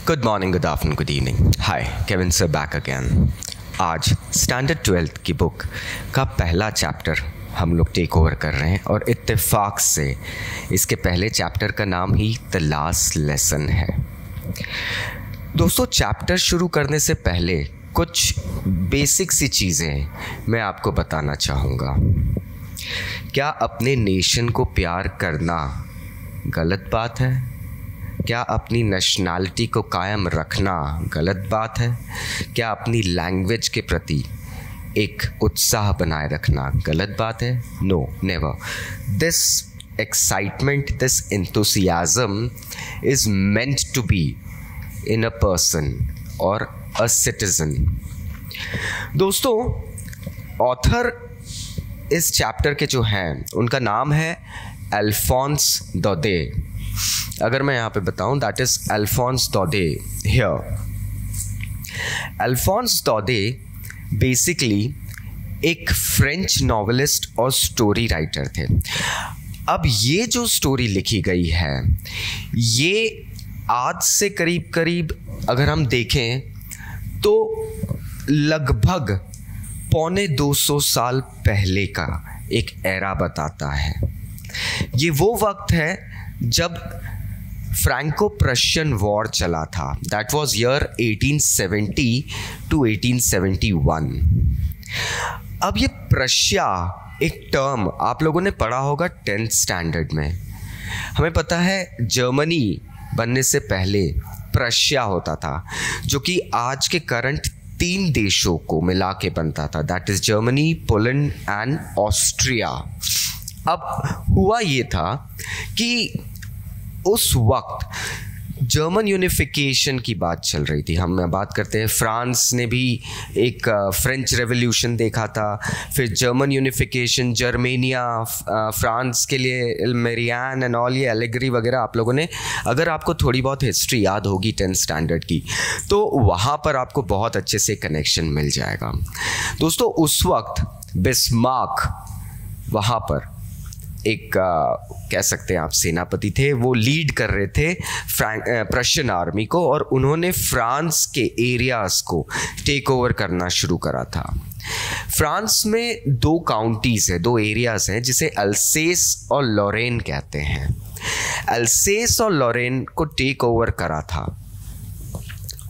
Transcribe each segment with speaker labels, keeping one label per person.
Speaker 1: Good morning, good afternoon, good evening. Hi, Kevin sir back again. आज standard 12th की book का पहला chapter हम लोग टेक ओवर कर रहे हैं और इत्तेफाक से इसके पहले चैप्टर का नाम ही द लास्ट लेसन है। दोस्तों, चैप्टर शुरू करने से पहले कुछ बेसिक सी चीज़ें मैं आपको बताना चाहूँगा। क्या अपने नेशन को प्यार करना गलत बात है? क्या अपनी नेशनैलिटी को कायम रखना गलत बात है? क्या अपनी लैंग्वेज के प्रति एक उत्साह बनाए रखना गलत बात है? No, never. This excitement, this enthusiasm is meant to be in a person or a citizen। दोस्तों, ऑथर इस चैप्टर के जो हैं उनका नाम है अल्फोंस दौदे। अगर मैं यहाँ पे बताऊँ, that is Alphonse Daudet here. Alphonse Daudet basically एक फ्रेंच नॉवेलिस्ट और स्टोरी राइटर थे। अब ये जो स्टोरी लिखी गई है, ये आज से करीब करीब अगर हम देखें तो लगभग 250 साल पहले का एक एरा बताता है। ये वो वक्त है जब फ्रैंको प्रशियन वॉर चला था। That was year 1870 to 1871। अब ये प्रशिया एक टर्म आप लोगों ने पढ़ा होगा 10th स्टैंडर्ड में। हमें पता है जर्मनी बनने से पहले प्रशिया होता था, जो कि आज के करंट 3 देशों को मिला के बनता था। That is Germany, Poland and Austria. अब हुआ ये था कि उस वक्त जर्मन यूनिफिकेशन की बात चल रही थी। हम बात करते हैं, फ्रांस ने भी एक फ्रेंच रेवोल्यूशन देखा था, फिर जर्मन यूनिफिकेशन, जर्मेनिया, फ्रांस के लिए मेरियान एंड ऑल, ये एलेगरी वगैरह आप लोगों ने, अगर आपको थोड़ी बहुत हिस्ट्री याद होगी 10th स्टैंडर्ड की, तो वहाँ पर आपको बहुत अच्छे से कनेक्शन मिल जाएगा। दोस्तों, उस वक्त बिस्मार्क वहाँ पर एक कह सकते हैं आप सेनापति थे। वो लीड कर रहे थे प्रशियन आर्मी को, और उन्होंने फ्रांस के एरियाज़ को टेक ओवर करना शुरू करा था। फ्रांस में 2 काउंटीज़ है, 2 एरियाज़ हैं जिसे अल्सेस और लॉरेन कहते हैं। अल्सेस और लॉरेन को टेक ओवर करा था,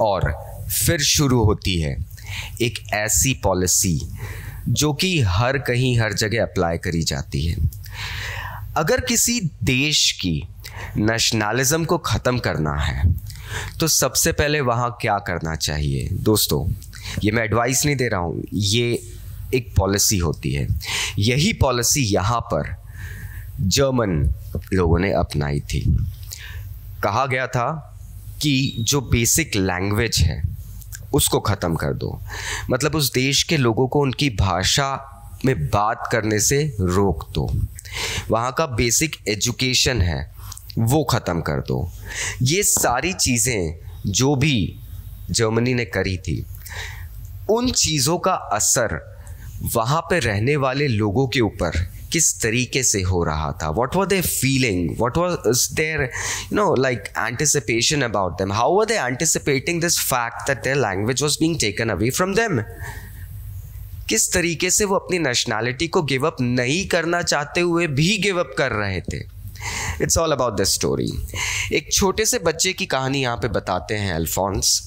Speaker 1: और फिर शुरू होती है एक ऐसी पॉलिसी जो कि हर कहीं हर जगह अप्लाई करी जाती है। अगर किसी देश की नेशनलिज्म को ख़त्म करना है तो सबसे पहले वहाँ क्या करना चाहिए? दोस्तों, ये मैं एडवाइस नहीं दे रहा हूँ, ये एक पॉलिसी होती है। यही पॉलिसी यहाँ पर जर्मन लोगों ने अपनाई थी। कहा गया था कि जो बेसिक लैंग्वेज है उसको ख़त्म कर दो, मतलब उस देश के लोगों को उनकी भाषा में बात करने से रोक दो। वहाँ का बेसिक एजुकेशन है वो ख़त्म कर दो। ये सारी चीज़ें जो भी जर्मनी ने करी थी, उन चीज़ों का असर वहाँ पे रहने वाले लोगों के ऊपर किस तरीके से हो रहा था। What were they feeling? What was their, like anticipation about them? How were they anticipating this fact that their language was being taken away from them? किस तरीके से वो अपनी नेशनैलिटी को गिव अप नहीं करना चाहते हुए भी गिव अप कर रहे थे। It's all about this story. एक छोटे से बच्चे की कहानी यहाँ पे बताते हैं अल्फोंस।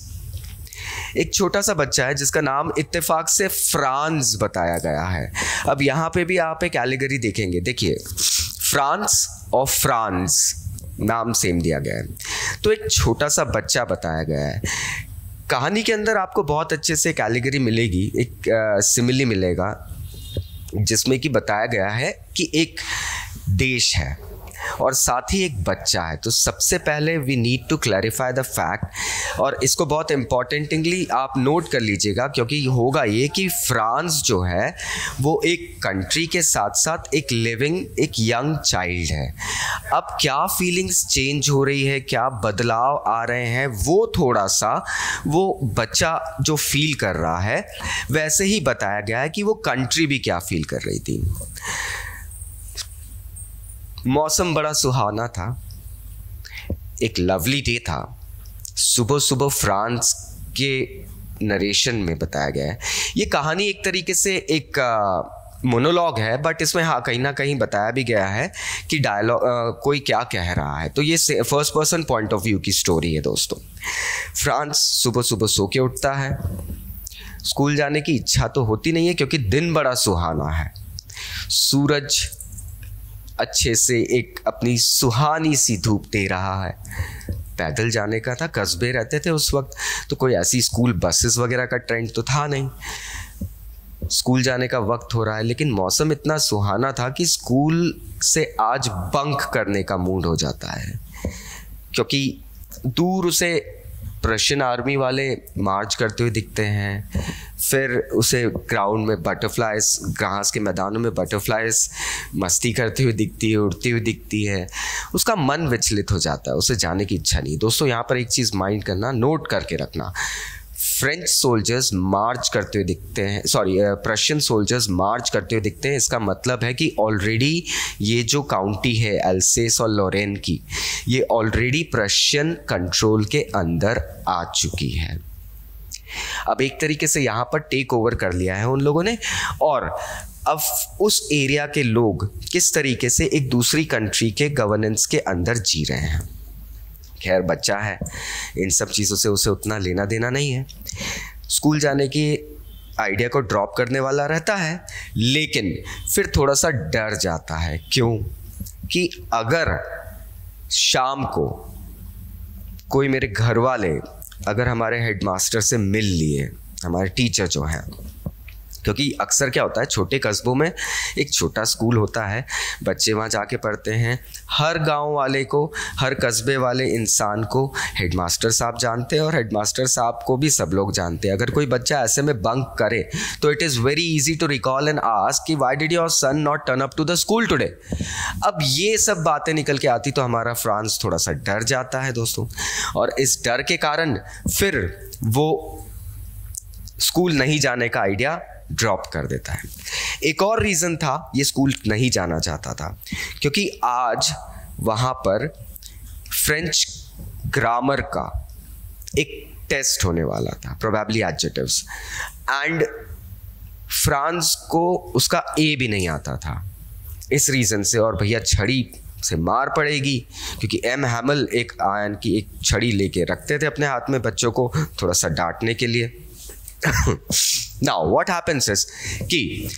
Speaker 1: एक छोटा सा बच्चा है जिसका नाम इत्तेफाक से फ्रांस बताया गया है। अब यहाँ पे भी आप एक एलिगरी देखेंगे। देखिए, फ्रांस और फ्रांस नाम सेम दिया गया है, तो एक छोटा सा बच्चा बताया गया है। कहानी के अंदर आपको बहुत अच्छे से एक एलिगरी मिलेगी, एक सिमिली मिलेगा, जिसमें कि बताया गया है कि एक देश है और साथ ही एक बच्चा है। तो सबसे पहले we need to clarify the fact, और इसको बहुत इम्पॉर्टेंटली आप नोट कर लीजिएगा, क्योंकि होगा ये कि फ्रांस जो है वो एक कंट्री के साथ साथ एक लिविंग, एक यंग चाइल्ड है। अब क्या फीलिंग्स चेंज हो रही है, क्या बदलाव आ रहे हैं, वो थोड़ा सा वो बच्चा जो फील कर रहा है, वैसे ही बताया गया है कि वो कंट्री भी क्या फील कर रही थी। मौसम बड़ा सुहाना था, एक लवली डे था, सुबह सुबह फ्रांस के नरेशन में बताया गया है। ये कहानी एक तरीके से एक मोनोलॉग है, बट इसमें हाँ कहीं ना कहीं बताया भी गया है कि डायलॉग कोई क्या कह रहा है। तो ये first person point of view की स्टोरी है दोस्तों। फ्रांस सुबह सुबह सो के उठता है। स्कूल जाने की इच्छा तो होती नहीं है क्योंकि दिन बड़ा सुहाना है, सूरज अच्छे से एक अपनी सुहानी सी धूप दे रहा है। पैदल जाने का था, कस्बे रहते थे उस वक्त, तो कोई ऐसी स्कूल बसेस वगैरह का ट्रेंड तो था नहीं। स्कूल जाने का वक्त हो रहा है, लेकिन मौसम इतना सुहाना था कि स्कूल से आज बंक करने का मूड हो जाता है, क्योंकि दूर उसे रशियन आर्मी वाले मार्च करते हुए दिखते हैं। फिर उसे ग्राउंड में बटरफ्लाइज, घास के मैदानों में बटरफ्लाइज मस्ती करते हुए दिखती है, उड़ती हुई दिखती है। उसका मन विचलित हो जाता है, उसे जाने की इच्छा नहीं। दोस्तों यहाँ पर एक चीज़ माइंड करना, नोट करके रखना, फ्रेंच सोल्जर्स मार्च करते हुए दिखते हैं, प्रशियन सोल्जर्स मार्च करते हुए दिखते हैं। इसका मतलब है कि ऑलरेडी ये जो काउंटी है एल्सेस और लॉरेन की, ये ऑलरेडी प्रशियन कंट्रोल के अंदर आ चुकी है। अब एक तरीके से यहाँ पर टेक ओवर कर लिया है उन लोगों ने, और अब उस एरिया के लोग किस तरीके से एक दूसरी कंट्री के गवर्नेंस के अंदर जी रहे हैं। खैर बच्चा है, इन सब चीज़ों से उसे उतना लेना देना नहीं है। स्कूल जाने की आइडिया को ड्रॉप करने वाला रहता है, लेकिन फिर थोड़ा सा डर जाता है। क्यों? कि अगर शाम को कोई मेरे घर वाले अगर हमारे हेडमास्टर से मिल लिए, हमारे टीचर जो हैं, क्योंकि अक्सर क्या होता है छोटे कस्बों में एक छोटा स्कूल होता है, बच्चे वहाँ जाके पढ़ते हैं। हर गांव वाले को, हर कस्बे वाले इंसान को हेडमास्टर साहब जानते हैं, और हेडमास्टर साहब को भी सब लोग जानते हैं। अगर कोई बच्चा ऐसे में बंक करे तो it is very easy to recall and ask कि why did your son not turn up to the school today. अब ये सब बातें निकल के आती तो हमारा फ्रांस थोड़ा सा डर जाता है दोस्तों, और इस डर के कारण फिर वो स्कूल नहीं जाने का आइडिया ड्रॉप कर देता है। एक और रीज़न था ये स्कूल नहीं जाना चाहता था, क्योंकि आज वहाँ पर फ्रेंच ग्रामर का एक टेस्ट होने वाला था, प्रोबेबली एडजेक्टिव्स, एंड फ्रांस को उसका ए भी नहीं आता था इस रीज़न से। और भैया छड़ी से मार पड़ेगी, क्योंकि एम हैमल एक आयन की एक छड़ी लेके रखते थे अपने हाथ में बच्चों को थोड़ा सा डांटने के लिए। Now what happens is कि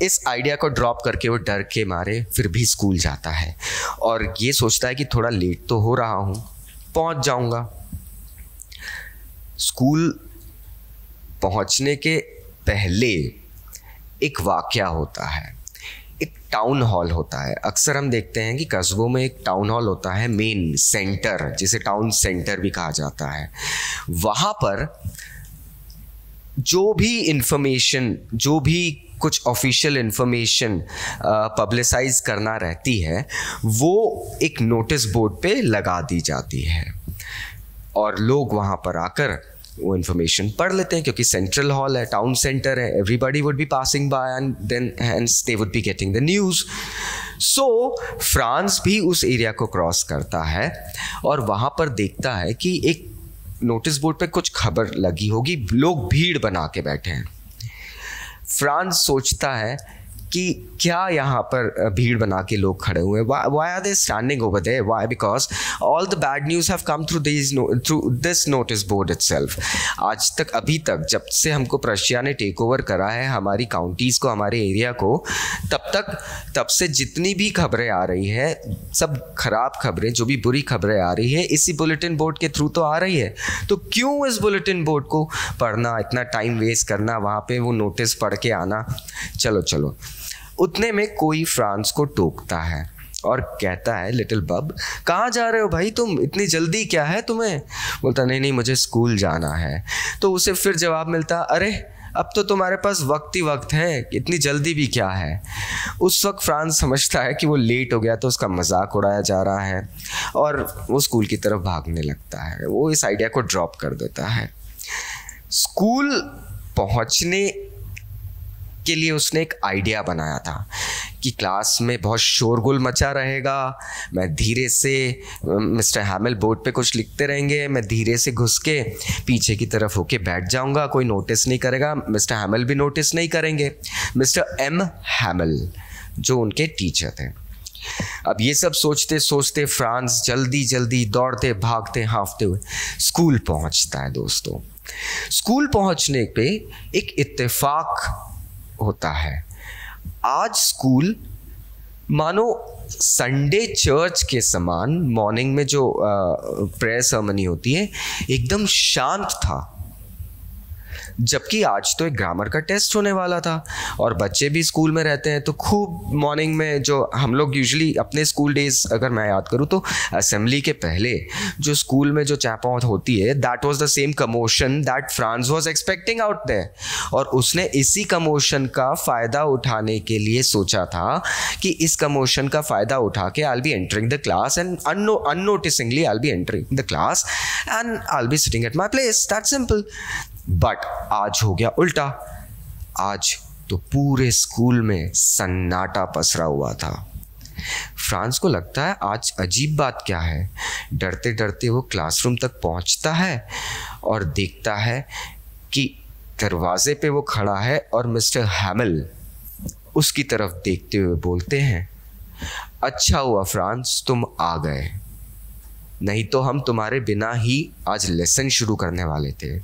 Speaker 1: इस आइडिया को ड्रॉप करके वो डर के मारे फिर भी स्कूल जाता है, और ये सोचता है कि थोड़ा लेट तो हो रहा हूँ, पहुँच जाऊँगा। स्कूल पहुँचने के पहले एक वाकया होता है, एक टाउन हॉल होता है। अक्सर हम देखते हैं कि कस्बों में एक टाउन हॉल होता है, मेन सेंटर, जिसे टाउन सेंटर भी कहा जाता है। वहाँ पर जो भी इंफॉर्मेशन, जो भी कुछ ऑफिशियल इंफॉर्मेशन पब्लिसाइज करना रहती है, वो एक नोटिस बोर्ड पे लगा दी जाती है, और लोग वहाँ पर आकर वो इंफॉर्मेशन पढ़ लेते हैं, क्योंकि सेंट्रल हॉल है, टाउन सेंटर है, everybody would be passing by and then hence they would be getting the news. So France भी उस एरिया को क्रॉस करता है और वहाँ पर देखता है कि एक नोटिस बोर्ड पे कुछ खबर लगी होगी, लोग भीड़ बना के बैठे हैं। फ्रांस सोचता है कि क्या यहाँ पर भीड़ बना के लोग खड़े हुए हैं, why are they standing over there? Why? Because all the bad news have come through this notice board itself. आज तक, अभी तक, जब से हमको प्रशिया ने टेक ओवर करा है हमारी काउंटीज़ को, हमारे एरिया को, तब से जितनी भी खबरें आ रही है, सब खराब खबरें, जो भी बुरी खबरें आ रही है, इसी बुलेटिन बोर्ड के थ्रू तो आ रही है। तो क्यों इस बुलेटिन बोर्ड को पढ़ना, इतना टाइम वेस्ट करना, वहाँ पे वो नोटिस पढ़ के आना। चलो उतने में कोई फ्रांस को टोकता है और कहता है, लिटिल बब, कहाँ जा रहे हो भाई तुम, इतनी जल्दी क्या है तुम्हें? बोलता नहीं मुझे स्कूल जाना है। तो उसे फिर जवाब मिलता, अरे अब तो तुम्हारे पास वक्त ही वक्त है, इतनी जल्दी भी क्या है। उस वक्त फ्रांस समझता है कि वो लेट हो गया, तो उसका मजाक उड़ाया जा रहा है और वो स्कूल की तरफ भागने लगता है। वो इस आइडिया को ड्रॉप कर देता है। स्कूल पहुंचने के लिए उसने एक आइडिया बनाया था कि क्लास में बहुत शोरगुल मचा रहेगा, मैं धीरे से मिस्टर हैमिल बोर्ड पे कुछ लिखते रहेंगे, मैं धीरे से घुस के पीछे की तरफ होके बैठ जाऊंगा, कोई नोटिस नहीं करेगा, मिस्टर हैमिल भी नोटिस नहीं करेंगे, मिस्टर एम हैमिल जो उनके टीचर थे। अब ये सब सोचते सोचते फ्रांस जल्दी जल्दी दौड़ते भागते हाँफते हुए स्कूल पहुंचता है। दोस्तों, स्कूल पहुंचने पे एक इत्तेफाक होता है। आज स्कूल मानो संडे चर्च के समान मॉर्निंग में जो प्रेयर सर्मनी होती है एकदम शांत था, जबकि आज तो एक ग्रामर का टेस्ट होने वाला था और बच्चे भी स्कूल में रहते हैं, तो खूब मॉर्निंग में जो हम लोग यूजुअली अपने स्कूल डेज अगर मैं याद करूँ तो असेंबली के पहले जो स्कूल में जो चैपॉट होती है, that was the same commotion that France was expecting out there, और उसने इसी कमोशन का फ़ायदा उठाने के लिए सोचा था कि इस कमोशन का फ़ायदा उठा के I will be entering the class and unnoticingly I will be entering the class and I will be sitting at my place, that simple. But आज हो गया उल्टा। आज तो पूरे स्कूल में सन्नाटा पसरा हुआ था। फ्रांस को लगता है आज अजीब बात क्या है। डरते डरते वो क्लासरूम तक पहुंचता है और देखता है कि दरवाजे पे वो खड़ा है और मिस्टर हैमिल उसकी तरफ देखते हुए बोलते हैं, अच्छा हुआ फ्रांस तुम आ गए, नहीं तो हम तुम्हारे बिना ही आज लेसन शुरू करने वाले थे।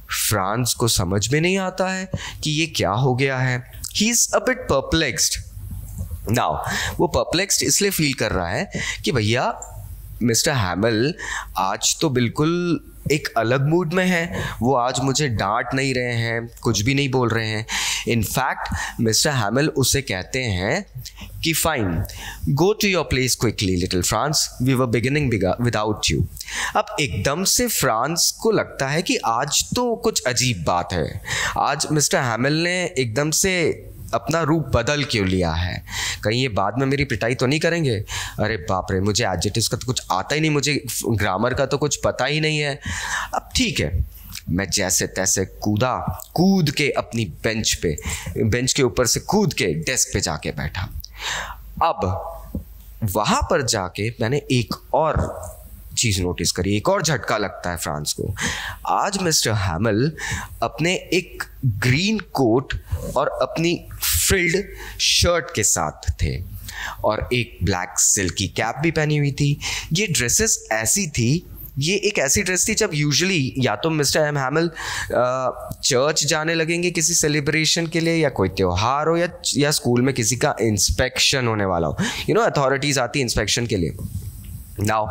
Speaker 1: फ्रांस को समझ में नहीं आता है कि ये क्या हो गया है। He is a bit perplexed now. वो परप्लेक्स्ड इसलिए फील कर रहा है कि भैया मिस्टर हैमिल आज तो बिल्कुल एक अलग मूड में है, वो आज मुझे डांट नहीं रहे हैं, कुछ भी नहीं बोल रहे हैं। इनफैक्ट मिस्टर हैमिल उसे कहते हैं कि fine, go to your place quickly little France, we were beginning without you. अब एकदम से फ्रांस को लगता है कि आज तो कुछ अजीब बात है, आज मिस्टर हैमिल ने एकदम से अपना रूप बदल क्यों लिया है, कहीं ये बाद में मेरी पिटाई तो नहीं करेंगे। अरे बाप रे, मुझे एडजेक्टिव्स का तो कुछ आता ही नहीं, मुझे ग्रामर का तो कुछ पता ही नहीं है। अब ठीक है, मैं जैसे तैसे कूद के अपनी बेंच के ऊपर से कूद के डेस्क पे जाके बैठा। अब वहाँ पर जाके मैंने एक और चीज़ नोटिस करी, एक और झटका लगता है फ्रांस को। आज मिस्टर हैमिल अपने एक ग्रीन कोट और अपनी फ्रिल्ड शर्ट के साथ थे और एक ब्लैक सिल्की कैप भी पहनी हुई थी। ये ड्रेसेस ऐसी थी, ये एक ऐसी ड्रेस थी जब यूजुअली या तो मिस्टर एम हैमिल चर्च जाने लगेंगे किसी सेलिब्रेशन के लिए, या कोई त्योहार हो, या स्कूल में किसी का इंस्पेक्शन होने वाला हो, अथॉरिटीज़ आती इंस्पेक्शन के लिए। नाउ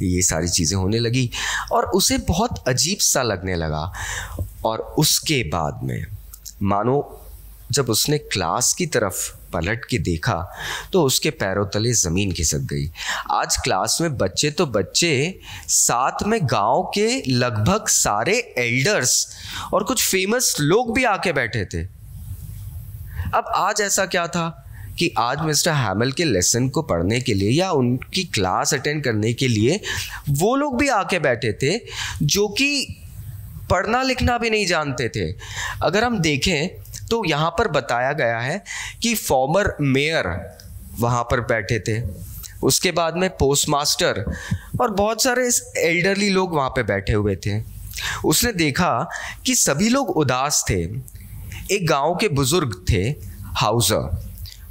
Speaker 1: ये सारी चीज़ें होने लगी और उसे बहुत अजीब सा लगने लगा। और उसके बाद में मानो जब उसने क्लास की तरफ पलट के देखा तो उसके पैरों तले ज़मीन खिसक गई। आज क्लास में बच्चे तो बच्चे, साथ में गांव के लगभग सारे एल्डर्स और कुछ फेमस लोग भी आके बैठे थे। अब आज ऐसा क्या था कि आज मिस्टर हैमिल के लेसन को पढ़ने के लिए या उनकी क्लास अटेंड करने के लिए वो लोग भी आके बैठे थे जो कि पढ़ना लिखना भी नहीं जानते थे। अगर हम देखें तो यहाँ पर बताया गया है कि फॉर्मर मेयर वहाँ पर बैठे थे, उसके बाद में पोस्टमास्टर और बहुत सारे एल्डरली लोग वहाँ पे बैठे हुए थे। उसने देखा कि सभी लोग उदास थे। एक गांव के बुजुर्ग थे, हाउसर,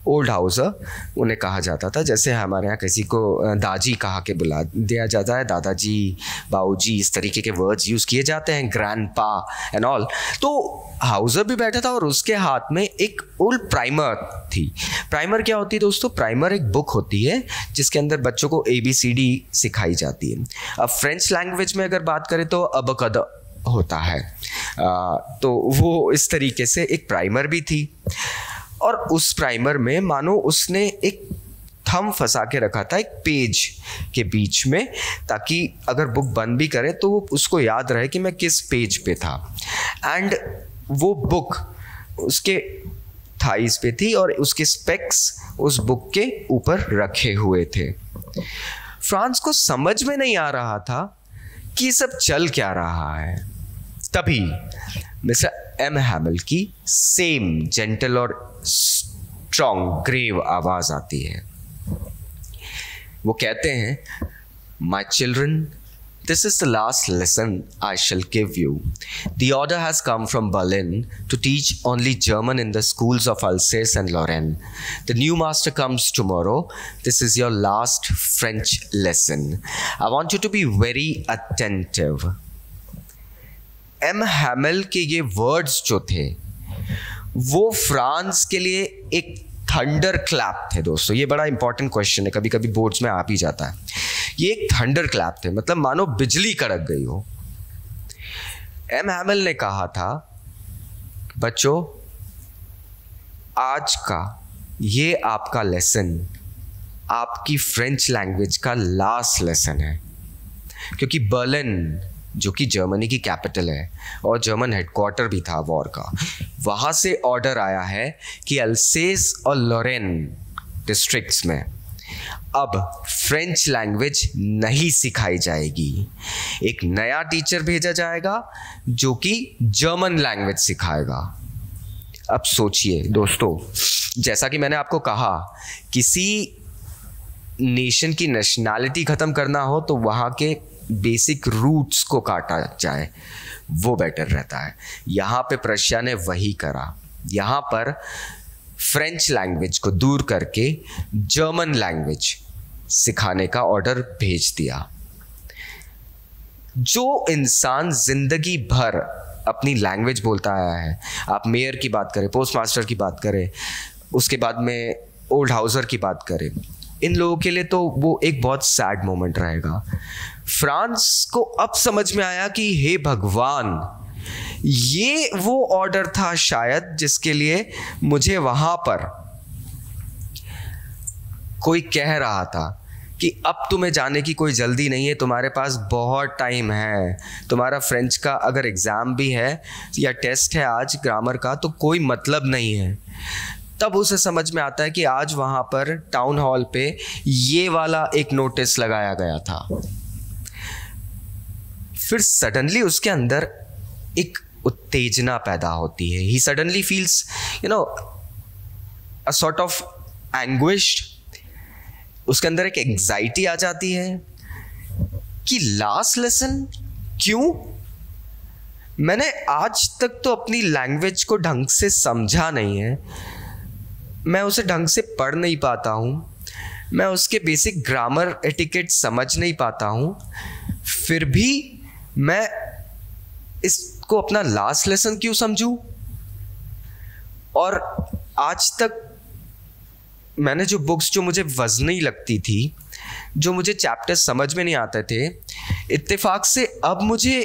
Speaker 1: ओल्ड हाउसर उन्हें कहा जाता था, जैसे हमारे यहाँ किसी को दाजी कहा के बुला दिया जाता है, दादाजी, बाऊजी, इस तरीके के वर्ड्स यूज़ किए जाते हैं, ग्रैंडपा एंड ऑल। तो हाउसर भी बैठा था और उसके हाथ में एक ओल्ड प्राइमर थी। प्राइमर क्या होती है दोस्तों? प्राइमर एक बुक होती है जिसके अंदर बच्चों को ABCD सिखाई जाती है। अब फ्रेंच लैंग्वेज में अगर बात करें तो अबकद होता है, तो वो इस तरीके से एक प्राइमर भी थी। और उस प्राइमर में मानो उसने एक थंब फंसा के रखा था एक पेज के बीच में, ताकि अगर बुक बंद भी करे तो वो उसको याद रहे कि मैं किस पेज पे था। एंड वो बुक उसके थाइस पे थी और उसके स्पेक्स उस बुक के ऊपर रखे हुए थे। फ्रांस को समझ में नहीं आ रहा था कि सब चल क्या रहा है। तभी मिस्टर एम हैमिल की सेम जेंटल और स्ट्रॉन्ग ग्रेव आवाज आती है। वो कहते हैं, my children, this is the last lesson I shall give you. The order has come from Berlin to teach only German in the schools of Alsace and Lorraine. The new master comes tomorrow. This is your last French lesson. I want you to be very attentive. M. Hamel के ये words जो थे वो France के लिए एक thunder clap थे। दोस्तों, ये बड़ा इंपॉर्टेंट क्वेश्चन है, कभी कभी बोर्ड्स में आ भी जाता है। ये एक थंडर क्लैप थे, मतलब मानो बिजली कड़क गई हो। एम हैमेल ने कहा था, बच्चों, आज का ये आपका लेसन आपकी फ्रेंच लैंग्वेज का लास्ट लेसन है, क्योंकि बर्लिन जो कि जर्मनी की कैपिटल है और जर्मन हेडक्वार्टर भी था वॉर का, वहाँ से ऑर्डर आया है कि अल्सेस और लोरेन डिस्ट्रिक्ट्स में अब फ्रेंच लैंग्वेज नहीं सिखाई जाएगी। एक नया टीचर भेजा जाएगा जो कि जर्मन लैंग्वेज सिखाएगा। अब सोचिए दोस्तों, जैसा कि मैंने आपको कहा, किसी नेशन की नेशनैलिटी ख़त्म करना हो तो वहाँ के बेसिक रूट्स को काटा जाए, वो बेटर रहता है। यहाँ पे प्रशिया ने वही करा। यहाँ पर फ्रेंच लैंग्वेज को दूर करके जर्मन लैंग्वेज सिखाने का ऑर्डर भेज दिया। जो इंसान जिंदगी भर अपनी लैंग्वेज बोलता आया है, आप मेयर की बात करें, पोस्ट मास्टर की बात करें, उसके बाद में ओल्ड हाउसर की बात करें, इन लोगों के लिए तो वो एक बहुत सैड मोमेंट रहेगा। फ्रांस को अब समझ में आया कि हे भगवान, ये वो ऑर्डर था शायद जिसके लिए मुझे वहां पर कोई कह रहा था कि अब तुम्हें जाने की कोई जल्दी नहीं है, तुम्हारे पास बहुत टाइम है, तुम्हारा फ्रेंच का अगर एग्ज़ाम भी है या टेस्ट है आज ग्रामर का तो कोई मतलब नहीं है। तब उसे समझ में आता है कि आज वहाँ पर टाउन हॉल पे ये वाला एक नोटिस लगाया गया था। फिर सडनली उसके अंदर एक उत्तेजना पैदा होती है। He suddenly feels a sort of anguished. उसके अंदर एक एंग्जाइटी आ जाती है कि लास्ट लेसन क्यों? मैंने आज तक तो अपनी लैंग्वेज को ढंग से समझा नहीं है, मैं उसे ढंग से पढ़ नहीं पाता हूँ, मैं उसके बेसिक ग्रामर एटिकेट समझ नहीं पाता हूँ, फिर भी मैं इसको अपना लास्ट लेसन क्यों समझूं? और आज तक मैंने जो बुक्स जो मुझे वजनी लगती थी, जो मुझे चैप्टर्स समझ में नहीं आते थे, इत्तेफाक से अब मुझे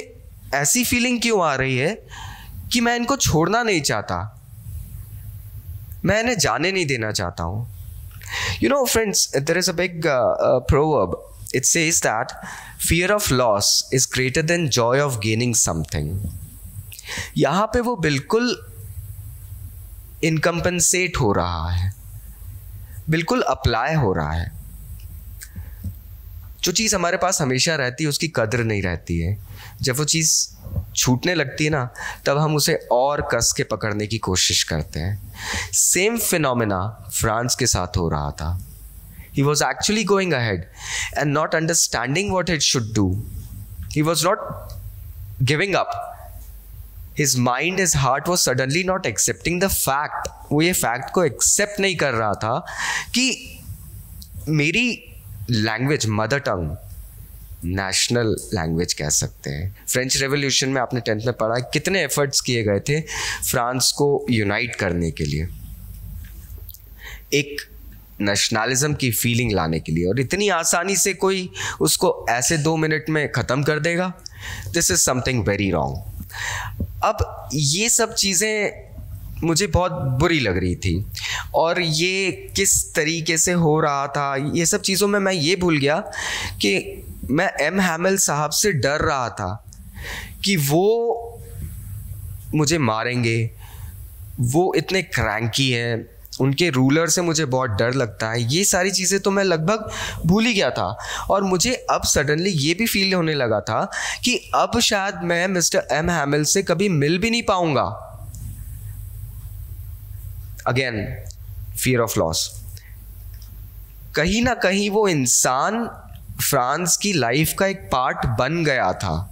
Speaker 1: ऐसी फीलिंग क्यों आ रही है कि मैं इनको छोड़ना नहीं चाहता, मैं इन्हें जाने नहीं देना चाहता हूँ। You know friends, there is a big proverb. It says that fear of loss is greater than joy of gaining something. यहाँ पे वो बिल्कुल इनकम्पनसेट हो रहा है, बिल्कुल अप्लाई हो रहा है। जो चीज़ हमारे पास हमेशा रहती है उसकी कदर नहीं रहती है। जब वो चीज़ छूटने लगती है ना, तब हम उसे और कस के पकड़ने की कोशिश करते हैं। सेम फिनोमेना फ्रांस के साथ हो रहा था। He was actually going ahead and not understanding what it should do. He was not giving up. His mind, his heart was suddenly not accepting the fact. वो ये फैक्ट को accept नहीं कर रहा था कि मेरी language, mother tongue, national language कह सकते हैं। फ्रेंच रेवोल्यूशन में आपने 10th में पढ़ा कितने एफर्ट्स किए गए थे फ्रांस को यूनाइट करने के लिए, एक नेशनलिज्म की फीलिंग लाने के लिए, और इतनी आसानी से कोई उसको ऐसे 2 मिनट में ख़त्म कर देगा। This is something very wrong. अब ये सब चीज़ें मुझे बहुत बुरी लग रही थी, और ये किस तरीके से हो रहा था, ये सब चीज़ों में मैं ये भूल गया कि मैं एम हैमेल साहब से डर रहा था कि वो मुझे मारेंगे, वो इतने क्रैंकी हैं, उनके रूलर से मुझे बहुत डर लगता है। ये सारी चीज़ें तो मैं लगभग भूल ही गया था, और मुझे अब सडनली ये भी फील होने लगा था कि अब शायद मैं मिस्टर एम हैमेल से कभी मिल भी नहीं पाऊंगा। Again fear of loss. कहीं ना कहीं वो इंसान फ्रांस की लाइफ का एक पार्ट बन गया था।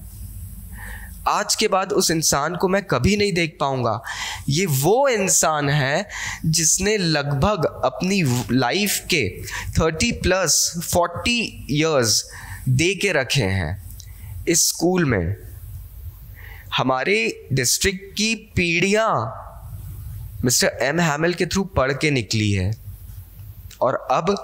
Speaker 1: आज के बाद उस इंसान को मैं कभी नहीं देख पाऊंगा। ये वो इंसान है जिसने लगभग अपनी लाइफ के 30+40 इयर्स दे के रखे हैं इस स्कूल में। हमारे डिस्ट्रिक्ट की पीढ़ियां मिस्टर एम हैमिल के थ्रू पढ़ के निकली है, और अब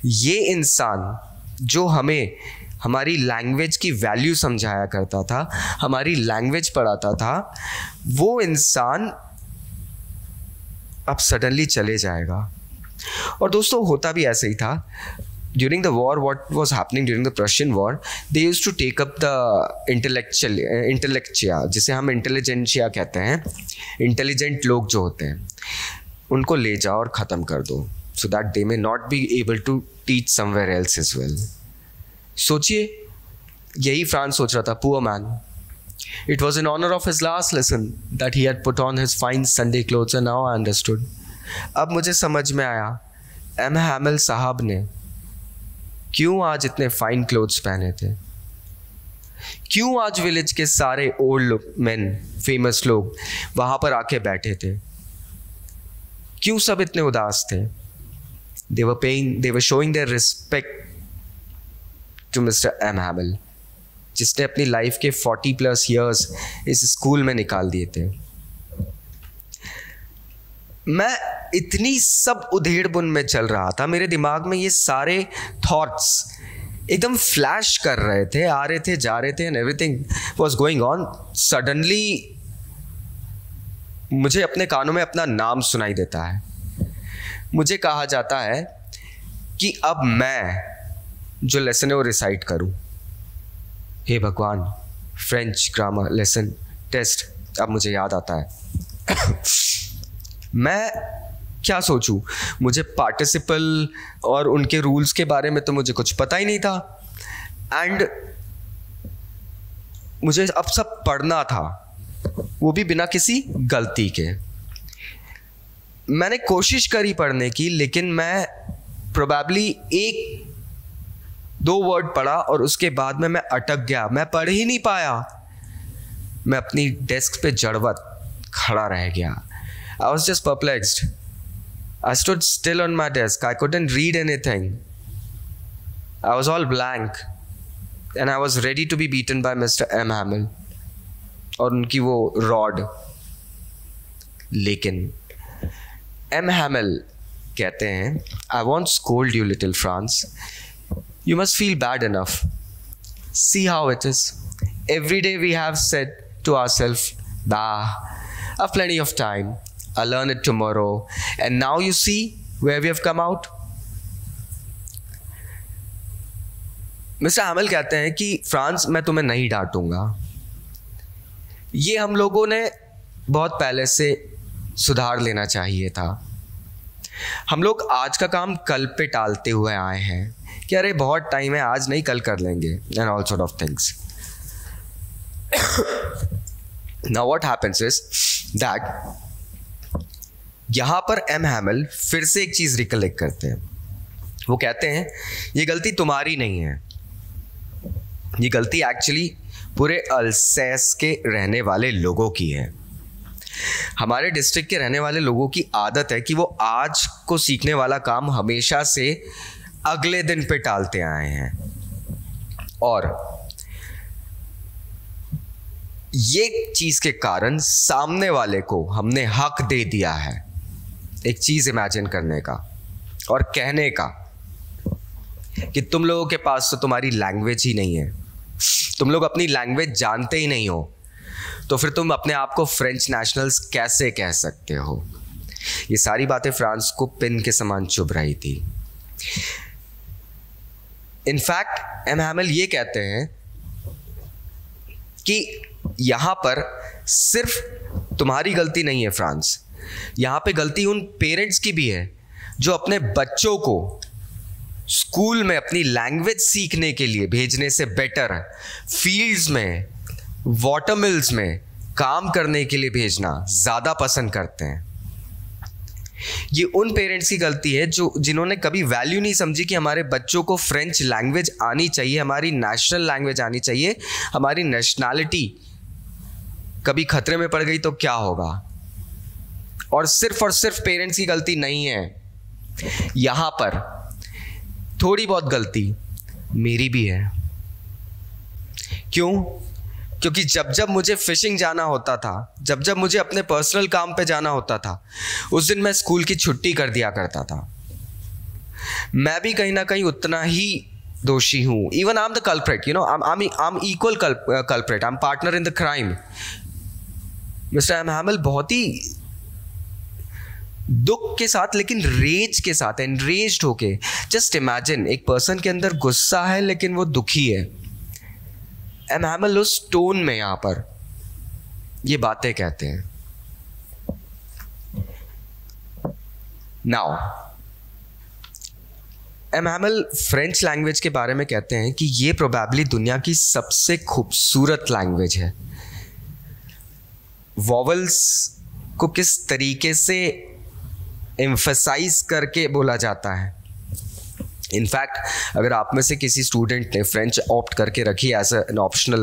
Speaker 1: ये इंसान जो हमें हमारी लैंग्वेज की वैल्यू समझाया करता था, हमारी लैंग्वेज पढ़ाता था, वो इंसान अब सडनली चले जाएगा। और दोस्तों होता भी ऐसे ही था। During the war, what was happening during the Prussian war, they used to take up the intellectual, जिसे हम इंटेलिजेंशिया कहते हैं, इंटेलिजेंट लोग जो होते हैं, उनको ले जाओ और ख़त्म कर दो, so that they may not be able to teach somewhere else as well. सोचिए, यही फ्रांस सोच रहा था, poor man. It was in honor of his last lesson that he had put on his fine Sunday clothes, and now I understood. अब मुझे समझ में आया एम हैमिल साहब ने क्यों आज इतने फाइन क्लोथ्स पहने थे, क्यों आज विलेज के सारे ओल्ड मैन, फेमस लोग वहाँ पर आके बैठे थे, क्यों सब इतने उदास थे। They were showing their respect to Mr. M. Hamill, जिसने अपनी लाइफ के 40+ years इस स्कूल में निकाल दिए थे। मैं इतनी सब उधेड़ बुन में चल रहा था, मेरे दिमाग में ये सारे थॉट्स एकदम फ्लैश कर रहे थे, आ रहे थे, जा रहे थे, and everything was going on. Suddenly मुझे अपने कानों में अपना नाम सुनाई देता है। मुझे कहा जाता है कि अब मैं जो लेसन है वो रिसाइट करूं। हे भगवान, फ्रेंच ग्रामर लेसन टेस्ट अब मुझे याद आता है। मैं क्या सोचूं, मुझे पार्टिसिपल और उनके रूल्स के बारे में तो मुझे कुछ पता ही नहीं था, एंड मुझे अब सब पढ़ना था, वो भी बिना किसी गलती के। मैंने कोशिश करी पढ़ने की, लेकिन मैं प्रोबेबली 1-2 वर्ड पढ़ा और उसके बाद में मैं अटक गया, मैं पढ़ ही नहीं पाया। मैं अपनी डेस्क पे जड़वत खड़ा रह गया। I was just perplexed. I stood still on my desk. I couldn't read anything. I was all blank. And I was ready to be beaten by Mr. M. Hamill और उनकी वो रॉड। लेकिन M Hamel कहते हैं, I won't scold you, little France. You must feel bad enough. See how it is. Every day we have said to ourselves, I've plenty of time. I'll learn it tomorrow. And now you see where we have come out. Mr Hamel कहते हैं कि France, मैं तुम्हें नहीं डांटूंगा। ये हम लोगों ने बहुत पहले से सुधार लेना चाहिए था। हम लोग आज का काम कल पे टालते हुए आए हैं कि अरे बहुत टाइम है, आज नहीं कल कर लेंगे, and all sort of things. Now what happens is that यहां पर एम हैमिल फिर से एक चीज रिकलेक्ट करते हैं। वो कहते हैं ये गलती तुम्हारी नहीं है, ये गलती एक्चुअली पूरे अल्सैस के रहने वाले लोगों की है। हमारे डिस्ट्रिक्ट के रहने वाले लोगों की आदत है कि वो आज को सीखने वाला काम हमेशा से अगले दिन पे टालते आए हैं, और ये चीज के कारण सामने वाले को हमने हक दे दिया है एक चीज इमेजिन करने का और कहने का कि तुम लोगों के पास तो तुम्हारी लैंग्वेज ही नहीं है, तुम लोग अपनी लैंग्वेज जानते ही नहीं हो, तो फिर तुम अपने आप को फ्रेंच नेशनल्स कैसे कह सकते हो। ये सारी बातें फ्रांस को पिन के समान चुभ रही थी। इनफैक्ट एम हैमिल ये कहते हैं कि यहां पर सिर्फ तुम्हारी गलती नहीं है फ्रांस, यहां पे गलती उन पेरेंट्स की भी है जो अपने बच्चों को स्कूल में अपनी लैंग्वेज सीखने के लिए भेजने से बेटर फील्ड्स में, वाटर मिल्स में काम करने के लिए भेजना ज़्यादा पसंद करते हैं। ये उन पेरेंट्स की गलती है जिन्होंने कभी वैल्यू नहीं समझी कि हमारे बच्चों को फ्रेंच लैंग्वेज आनी चाहिए, हमारी नेशनल लैंग्वेज आनी चाहिए, हमारी नेशनैलिटी कभी खतरे में पड़ गई तो क्या होगा। और सिर्फ पेरेंट्स की गलती नहीं है, यहां पर थोड़ी बहुत गलती मेरी भी है। क्यों? क्योंकि जब मुझे फिशिंग जाना होता था, जब मुझे अपने पर्सनल काम पे जाना होता था, उस दिन मैं स्कूल की छुट्टी कर दिया करता था। मैं भी कहीं ना कहीं उतना ही दोषी हूं। Even I am the culprit, you know, I am equal culprit, I am partner in the crime. Mr M Hamel बहुत ही दुख के साथ, लेकिन रेज के साथ, एनरेज्ड होके, जस्ट इमेजिन एक पर्सन के अंदर गुस्सा है लेकिन वो दुखी है। एम हैमिल उस टोन में यहां पर ये बातें कहते हैं। नाउ एम हैमिल फ्रेंच लैंग्वेज के बारे में कहते हैं कि ये प्रोबेबली दुनिया की सबसे खूबसूरत लैंग्वेज है। वॉवल्स को किस तरीके से एम्फसाइज करके बोला जाता है। इनफैक्ट अगर आप में से किसी स्टूडेंट ने फ्रेंच ऑप्ट करके रखी एज एन ऑप्शनल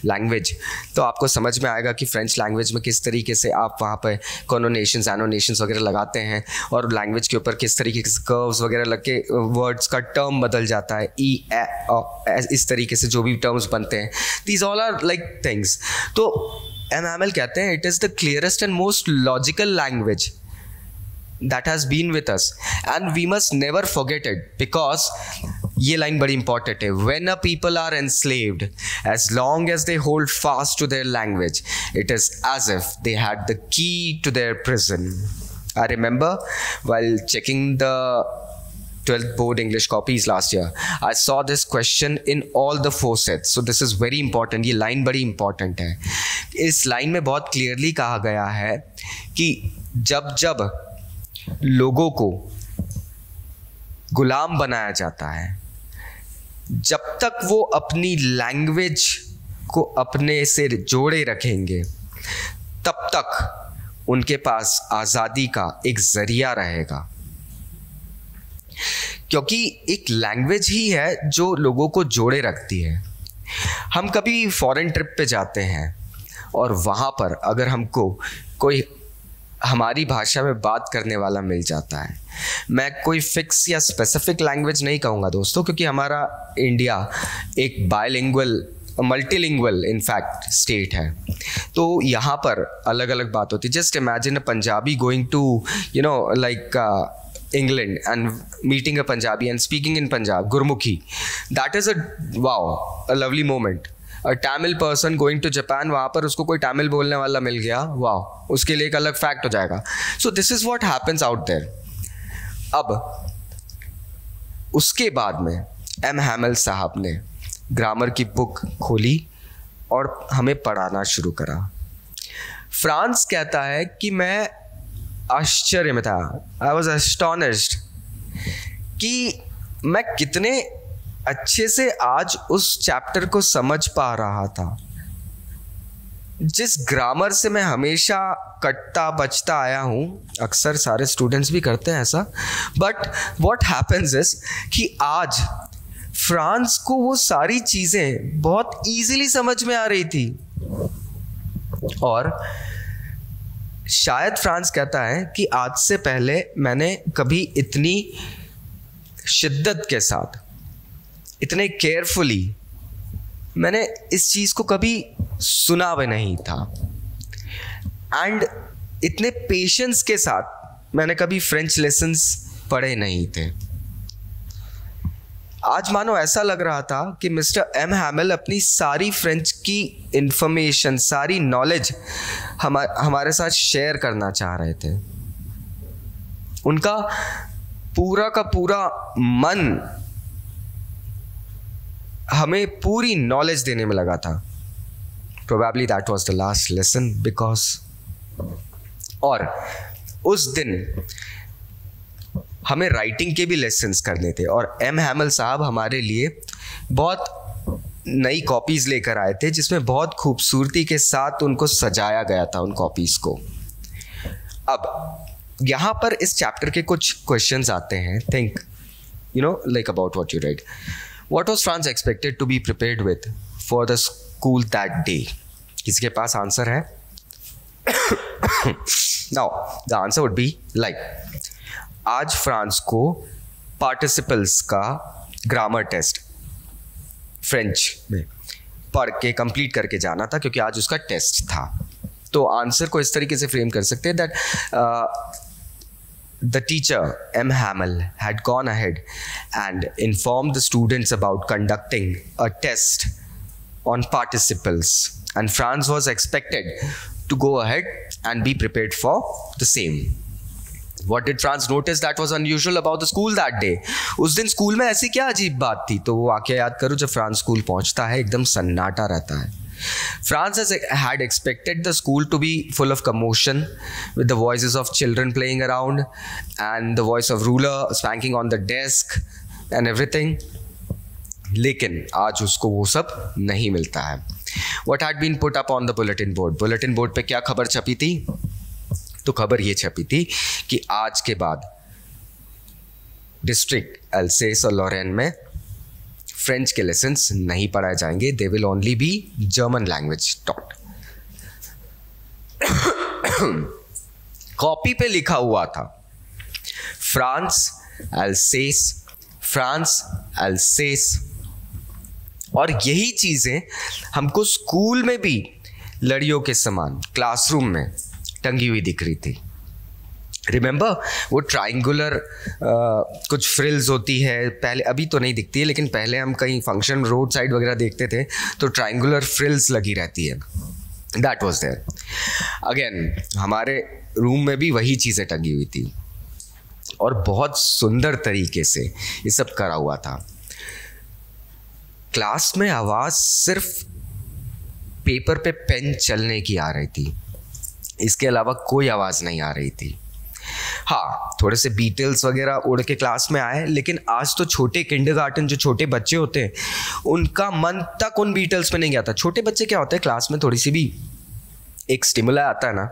Speaker 1: लैंग्वेज, तो आपको समझ में आएगा कि फ्रेंच लैंग्वेज में किस तरीके से आप वहाँ पे कॉनोनेशंस, एनोनेशंस वगैरह लगाते हैं, और लैंग्वेज के ऊपर किस तरीके से कर्व्स वगैरह लग के वर्ड्स का टर्म बदल जाता है, इस तरीके से जो भी टर्म्स बनते हैं, these all are like things. तो एम हैमिल कहते हैं it is the clearest and most logical language that has been with us and we must never forget it, because ये लाइन बड़ी इंपॉर्टेंट है। When a people are enslaved, as long as they hold fast to their language, it is as if they had the key to their prison. I remember while checking the 12th board English copies last year, I saw this question in all the 4 sets. So this is very important. ये line बड़ी important है। इस line में बहुत clearly कहा गया है कि जब लोगों को गुलाम बनाया जाता है, जब तक वो अपनी लैंग्वेज को अपने से जोड़े रखेंगे, तब तक उनके पास आज़ादी का एक जरिया रहेगा। क्योंकि एक लैंग्वेज ही है जो लोगों को जोड़े रखती है। हम कभी फॉरेन ट्रिप पे जाते हैं और वहाँ पर अगर हमको कोई हमारी भाषा में बात करने वाला मिल जाता है, मैं कोई फिक्स या स्पेसिफिक लैंग्वेज नहीं कहूँगा दोस्तों, क्योंकि हमारा इंडिया एक बायलिंगुअल, मल्टीलिंगुअल इनफैक्ट स्टेट है, तो यहाँ पर अलग अलग बात होती है। Just imagine a Punjabi going to you know like England and meeting a Punjabi and speaking in Punjab, Gurmukhi. That is a lovely moment. A Tamil person going to Japan, वहाँ पर उसको कोई तमिल बोलने वाला मिल गया, वाह, उसके लिए एक अलग फैक्ट हो जाएगा। So this is what happens out there. अब उसके बाद में एम हैमिल साहब ने ग्रामर की बुक खोली और हमें पढ़ाना शुरू करा। फ्रांस कहता है कि मैं आश्चर्य में था, आई वॉज एस्टोनिश्ड कि मैं कितने अच्छे से आज उस चैप्टर को समझ पा रहा था, जिस ग्रामर से मैं हमेशा कटता बचता आया हूँ। अक्सर सारे स्टूडेंट्स भी करते हैं ऐसा, बट व्हाट हैपेंस इज कि आज फ्रांस को वो सारी चीज़ें बहुत ईजिली समझ में आ रही थी। और शायद फ्रांस कहता है कि आज से पहले मैंने कभी इतनी शिद्दत के साथ, इतने केयरफुली मैंने इस चीज़ को कभी सुना भी नहीं था, एंड इतने पेशेंस के साथ मैंने कभी फ्रेंच लेसन्स पढ़े नहीं थे। आज मानो ऐसा लग रहा था कि मिस्टर एम हैमिल अपनी सारी फ्रेंच की इंफॉर्मेशन, सारी नॉलेज हमारे साथ शेयर करना चाह रहे थे। उनका पूरा का पूरा मन हमें पूरी नॉलेज देने में लगा था। Probably that was the last lesson because और उस दिन हमें राइटिंग के भी लेसन्स करने थे, और एम हैमिल साहब हमारे लिए बहुत नई कॉपीज़ लेकर आए थे, जिसमें बहुत खूबसूरती के साथ उनको सजाया गया था उन कॉपीज़ को। अब यहाँ पर इस चैप्टर के कुछ क्वेश्चंस आते हैं. Think like about what you write. What was France expected to be prepared with for the school that day? किसी के पास आंसर है? Now the answer would be like, आज फ्रांस को पार्टिसिपल्स का ग्रामर टेस्ट फ्रेंच में पढ़ के complete करके जाना था, क्योंकि आज उसका टेस्ट था. तो आंसर को इस तरीके से फ्रेम कर सकते हैं that the teacher M. Hamel had gone ahead and informed the students about conducting a test on participles, and France was expected to go ahead and be prepared for the same. What did France notice that was unusual about the school that day? उस दिन school में ऐसी क्या अजीब बात थी? तो वो वाकया याद करो, जब फ्रांस स्कूल पहुंचता है एकदम सन्नाटा रहता है. France had expected the school to be full of commotion, with the voices of children playing around and the voice of ruler spanking on the desk and everything. लेकिन आज उसको वो सब नहीं मिलता है. What had been put up on the bulletin board? Bulletin board पे क्या खबर छपी थी? तो खबर ये छपी थी कि आज के बाद डिस्ट्रिक्ट अल्सेस और लॉरेन में फ्रेंच के लेसन्स नहीं पढ़ाए जाएंगे. They will only be German language taught. Copy पे लिखा हुआ था फ्रांस अल्सेस, फ्रांस अल्सेस, और यही चीजें हमको स्कूल में भी लड़ियों के समान क्लासरूम में टंगी हुई दिख रही थी. रिमेंबर वो ट्राइंगुलर कुछ फ्रिल्स होती है पहले, अभी तो नहीं दिखती है, लेकिन पहले हम कहीं फंक्शन रोड साइड वगैरह देखते थे तो ट्राइंगुलर फ्रिल्स लगी रहती है. That was there. अगेन हमारे रूम में भी वही चीज़ें टंगी हुई थी और बहुत सुंदर तरीके से ये सब करा हुआ था. क्लास में आवाज़ सिर्फ पेपर पे पेन चलने की आ रही थी, इसके अलावा कोई आवाज़ नहीं आ रही थी. हाँ, थोड़े से बीटल्स वगैरह उड़ के क्लास में आए, लेकिन आज तो छोटे किंडरगार्टन जो छोटे बच्चे होते हैं उनका मन तक उन बीटल्स पे नहीं गया था. छोटे बच्चे क्या होते हैं, क्लास में थोड़ी सी भी एक स्टिमुला आता है ना,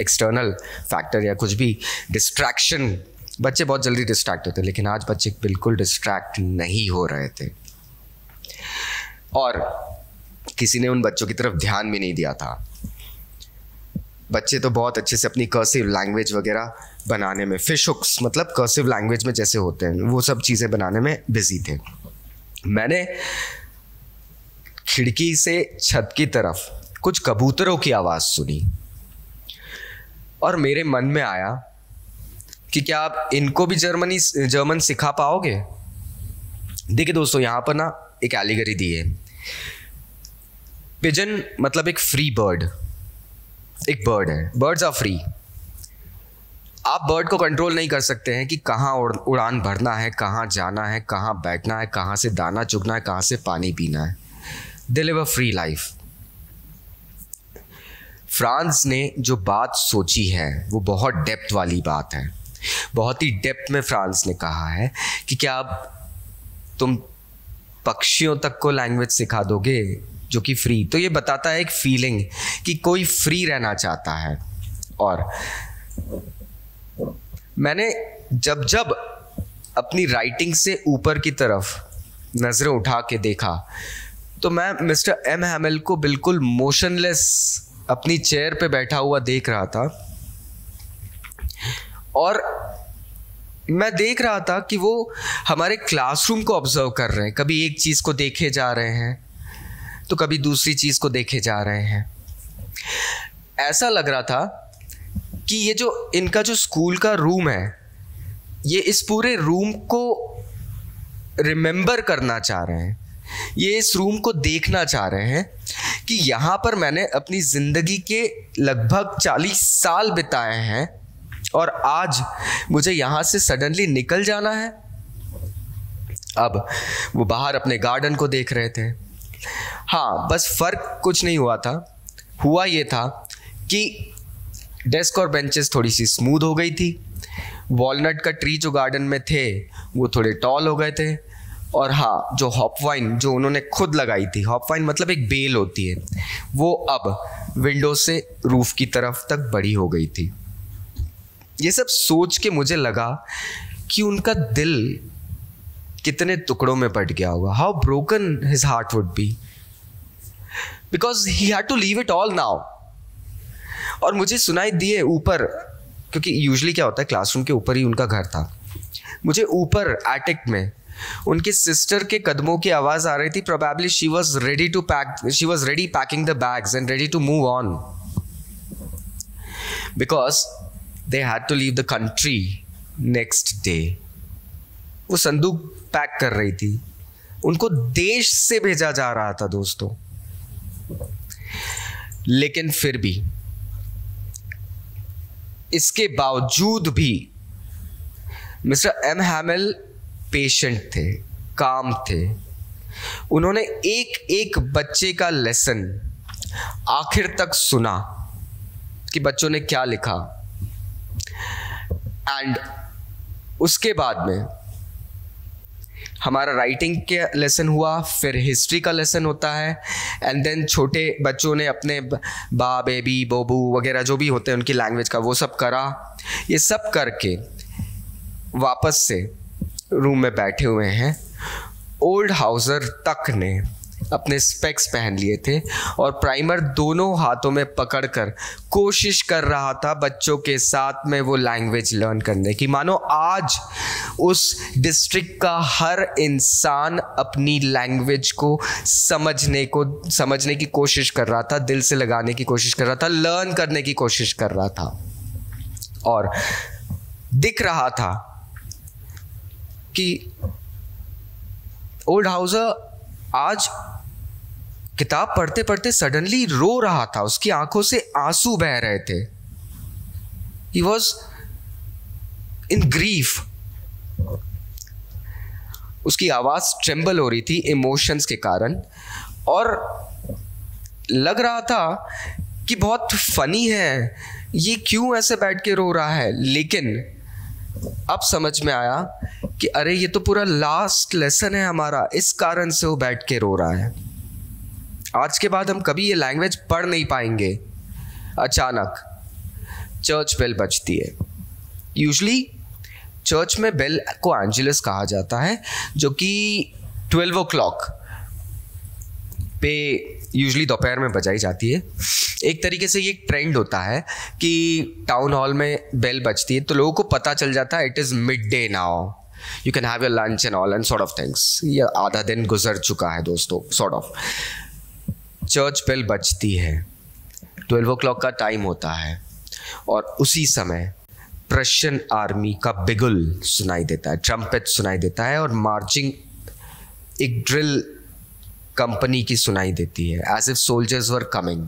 Speaker 1: एक्सटर्नल फैक्टर या कुछ भी डिस्ट्रैक्शन, बच्चे बहुत जल्दी डिस्ट्रैक्ट होते हैं. लेकिन आज बच्चे बिल्कुल डिस्ट्रैक्ट नहीं हो रहे थे और किसी ने उन बच्चों की तरफ ध्यान भी नहीं दिया था. बच्चे तो बहुत अच्छे से अपनी कर्सिव लैंग्वेज वगैरह बनाने में, फिश हुक्स मतलब कर्सिव लैंग्वेज में जैसे होते हैं, वो सब चीज़ें बनाने में बिजी थे. मैंने खिड़की से छत की तरफ कुछ कबूतरों की आवाज़ सुनी और मेरे मन में आया कि क्या आप इनको भी जर्मन सिखा पाओगे. देखिए दोस्तों, यहाँ पर ना एक एलिगरी दी है. पिजन मतलब एक फ्री बर्ड, एक बर्ड है. Birds are free. आप बर्ड को कंट्रोल नहीं कर सकते हैं कि कहाँ उड़ान भरना है, कहाँ जाना है, कहाँ बैठना है, कहाँ से दाना चुगना है, कहाँ से पानी पीना है. They live a free life. France ने जो बात सोची है वो बहुत डेप्थ वाली बात है. बहुत ही डेप्थ में फ्रांस ने कहा है कि क्या तुम पक्षियों तक को लैंग्वेज सिखा दोगे जो कि फ्री. तो ये बताता है एक फीलिंग कि कोई फ्री रहना चाहता है. और मैंने जब जब अपनी राइटिंग से ऊपर की तरफ नज़रें उठा के देखा तो मैं मिस्टर एम हैमेल को बिल्कुल मोशनलेस अपनी चेयर पे बैठा हुआ देख रहा था और मैं देख रहा था कि वो हमारे क्लासरूम को ऑब्जर्व कर रहे हैं. कभी एक चीज़ को देखे जा रहे हैं तो कभी दूसरी चीज़ को देखे जा रहे हैं. ऐसा लग रहा था कि ये जो इनका जो स्कूल का रूम है, ये इस पूरे रूम को रिमेंबर करना चाह रहे हैं, ये इस रूम को देखना चाह रहे हैं कि यहाँ पर मैंने अपनी ज़िंदगी के लगभग 40 साल बिताए हैं और आज मुझे यहाँ से सडनली निकल जाना है. अब वो बाहर अपने गार्डन को देख रहे थे. हाँ, बस फ़र्क कुछ नहीं हुआ था. हुआ ये था कि डेस्क और बेंचेस थोड़ी सी स्मूथ हो गई थी. वॉलनट का ट्री जो गार्डन में थे वो थोड़े टॉल हो गए थे. और हाँ, जो हॉपवाइन जो उन्होंने खुद लगाई थी, हॉपवाइन मतलब एक बेल होती है, वो अब विंडो से रूफ की तरफ तक बड़ी हो गई थी. ये सब सोच के मुझे लगा कि उनका दिल कितने टुकड़ों में बट गया होगा, how broken his heart would be, because he had to leave it all now. और मुझे सुनाई दिए ऊपर, क्योंकि यूजुअली क्या होता है क्लासरूम के ऊपर ही उनका घर था, मुझे ऊपर एटिक में उनके सिस्टर के कदमों की आवाज आ रही थी। Probably she was ready packing the bags and ready to move on, because they had to leave the country next day. वो संदूक पैक कर रही थी, उनको देश से भेजा जा रहा था दोस्तों। लेकिन फिर भी, इसके बावजूद भी मिस्टर एम हैमिल पेशेंट थे, काम थे। उन्होंने एक एक बच्चे का लेसन आखिर तक सुना कि बच्चों ने क्या लिखा, एंड उसके बाद में हमारा राइटिंग के लेसन हुआ, फिर हिस्ट्री का लेसन होता है, एंड देन छोटे बच्चों ने अपने बा बेबी बोबू वगैरह जो भी होते हैं उनकी लैंग्वेज का वो सब करा। ये सब करके वापस से रूम में बैठे हुए हैं। ओल्ड हाउसर तक ने अपने स्पेक्स पहन लिए थे और प्राइमर दोनों हाथों में पकड़कर कोशिश कर रहा था बच्चों के साथ में वो लैंग्वेज लर्न करने की, मानो आज उस डिस्ट्रिक्ट का हर इंसान अपनी लैंग्वेज को समझने की कोशिश कर रहा था, दिल से लगाने की कोशिश कर रहा था, लर्न करने की कोशिश कर रहा था। और दिख रहा था कि ओल्ड हाउसर आज किताब पढ़ते पढ़ते सडनली रो रहा था, उसकी आंखों से आंसू बह रहे थे। He was in grief. उसकी आवाज ट्रेम्बल हो रही थी इमोशंस के कारण, और लग रहा था कि बहुत फनी है, ये क्यों ऐसे बैठ के रो रहा है। लेकिन अब समझ में आया कि अरे ये तो पूरा लास्ट लेसन है हमारा, इस कारण से वो बैठ के रो रहा है। आज के बाद हम कभी ये लैंग्वेज पढ़ नहीं पाएंगे। अचानक चर्च बेल बजती है। यूजुअली चर्च में बेल को एंजेलस कहा जाता है, जो कि 12 o'clock पे यूजुअली दोपहर में बजाई जाती है। एक तरीके से ये एक ट्रेंड होता है कि टाउन हॉल में बेल बजती है तो लोगों को पता चल जाता है it is mid day now, you can have your lunch and all and sort of things. ये आधा दिन गुजर चुका है दोस्तों, सॉर्ट ऑफ। चर्च बेल बजती है, 12 o'clock का टाइम होता है, और उसी समय प्रशियन आर्मी का बिगुल सुनाई देता है, ट्रम्पेट सुनाई देता है, और मार्चिंग एक ड्रिल कंपनी की सुनाई देती है, as if soldiers were coming.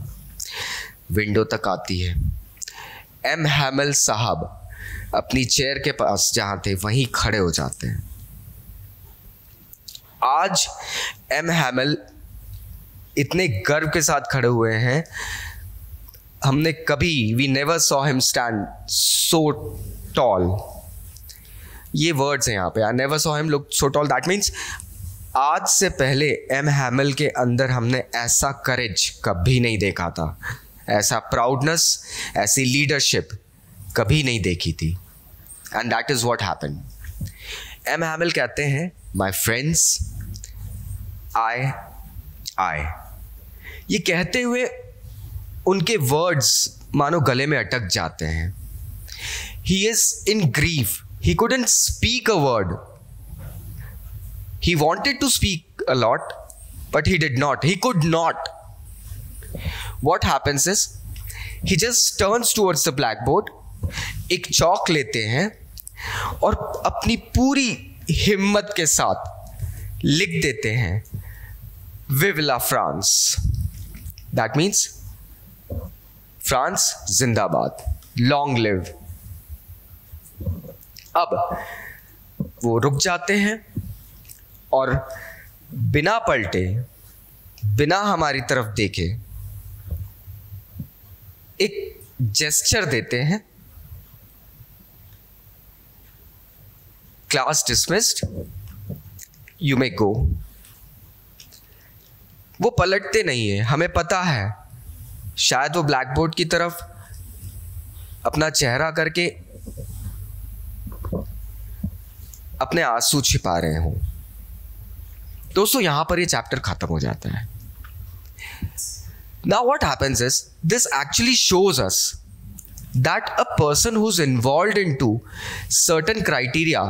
Speaker 1: Window तक आती है। एम हैमिल साहब अपनी चेयर के पास जहाँ थे वहीं खड़े हो जाते हैं। आज एम हैमिल इतने गर्व के साथ खड़े हुए हैं, हमने कभी we never saw him stand so tall. ये वर्ड्स हैं यहाँ पे, I never saw him look so tall. That means आज से पहले एम हैमिल के अंदर हमने ऐसा करेज कभी नहीं देखा था, ऐसा प्राउडनेस, ऐसी लीडरशिप कभी नहीं देखी थी। And that is what happened. M Hamel कहते हैं, माय फ्रेंड्स, आई। ये कहते हुए उनके वर्ड्स मानो गले में अटक जाते हैं। He is in grief, he couldn't speak a word. He wanted to speak a lot, but he did not. He could not. What happens is, he just turns towards the blackboard, एक चौक लेते हैं और अपनी पूरी हिम्मत के साथ लिख देते हैं, Vive la France. That means, France जिंदाबाद, long live. अब वो रुक जाते हैं और बिना पलटे, बिना हमारी तरफ देखे एक जेस्चर देते हैं, क्लास डिसमिस्ड, यू मे गो। वो पलटते नहीं है, हमें पता है शायद वो ब्लैक बोर्ड की तरफ अपना चेहरा करके अपने आंसू छिपा रहे हो। दोस्तों यहां पर ये चैप्टर खत्म हो जाता है। Now what happens is this actually shows us that a person who is involved into certain criteria,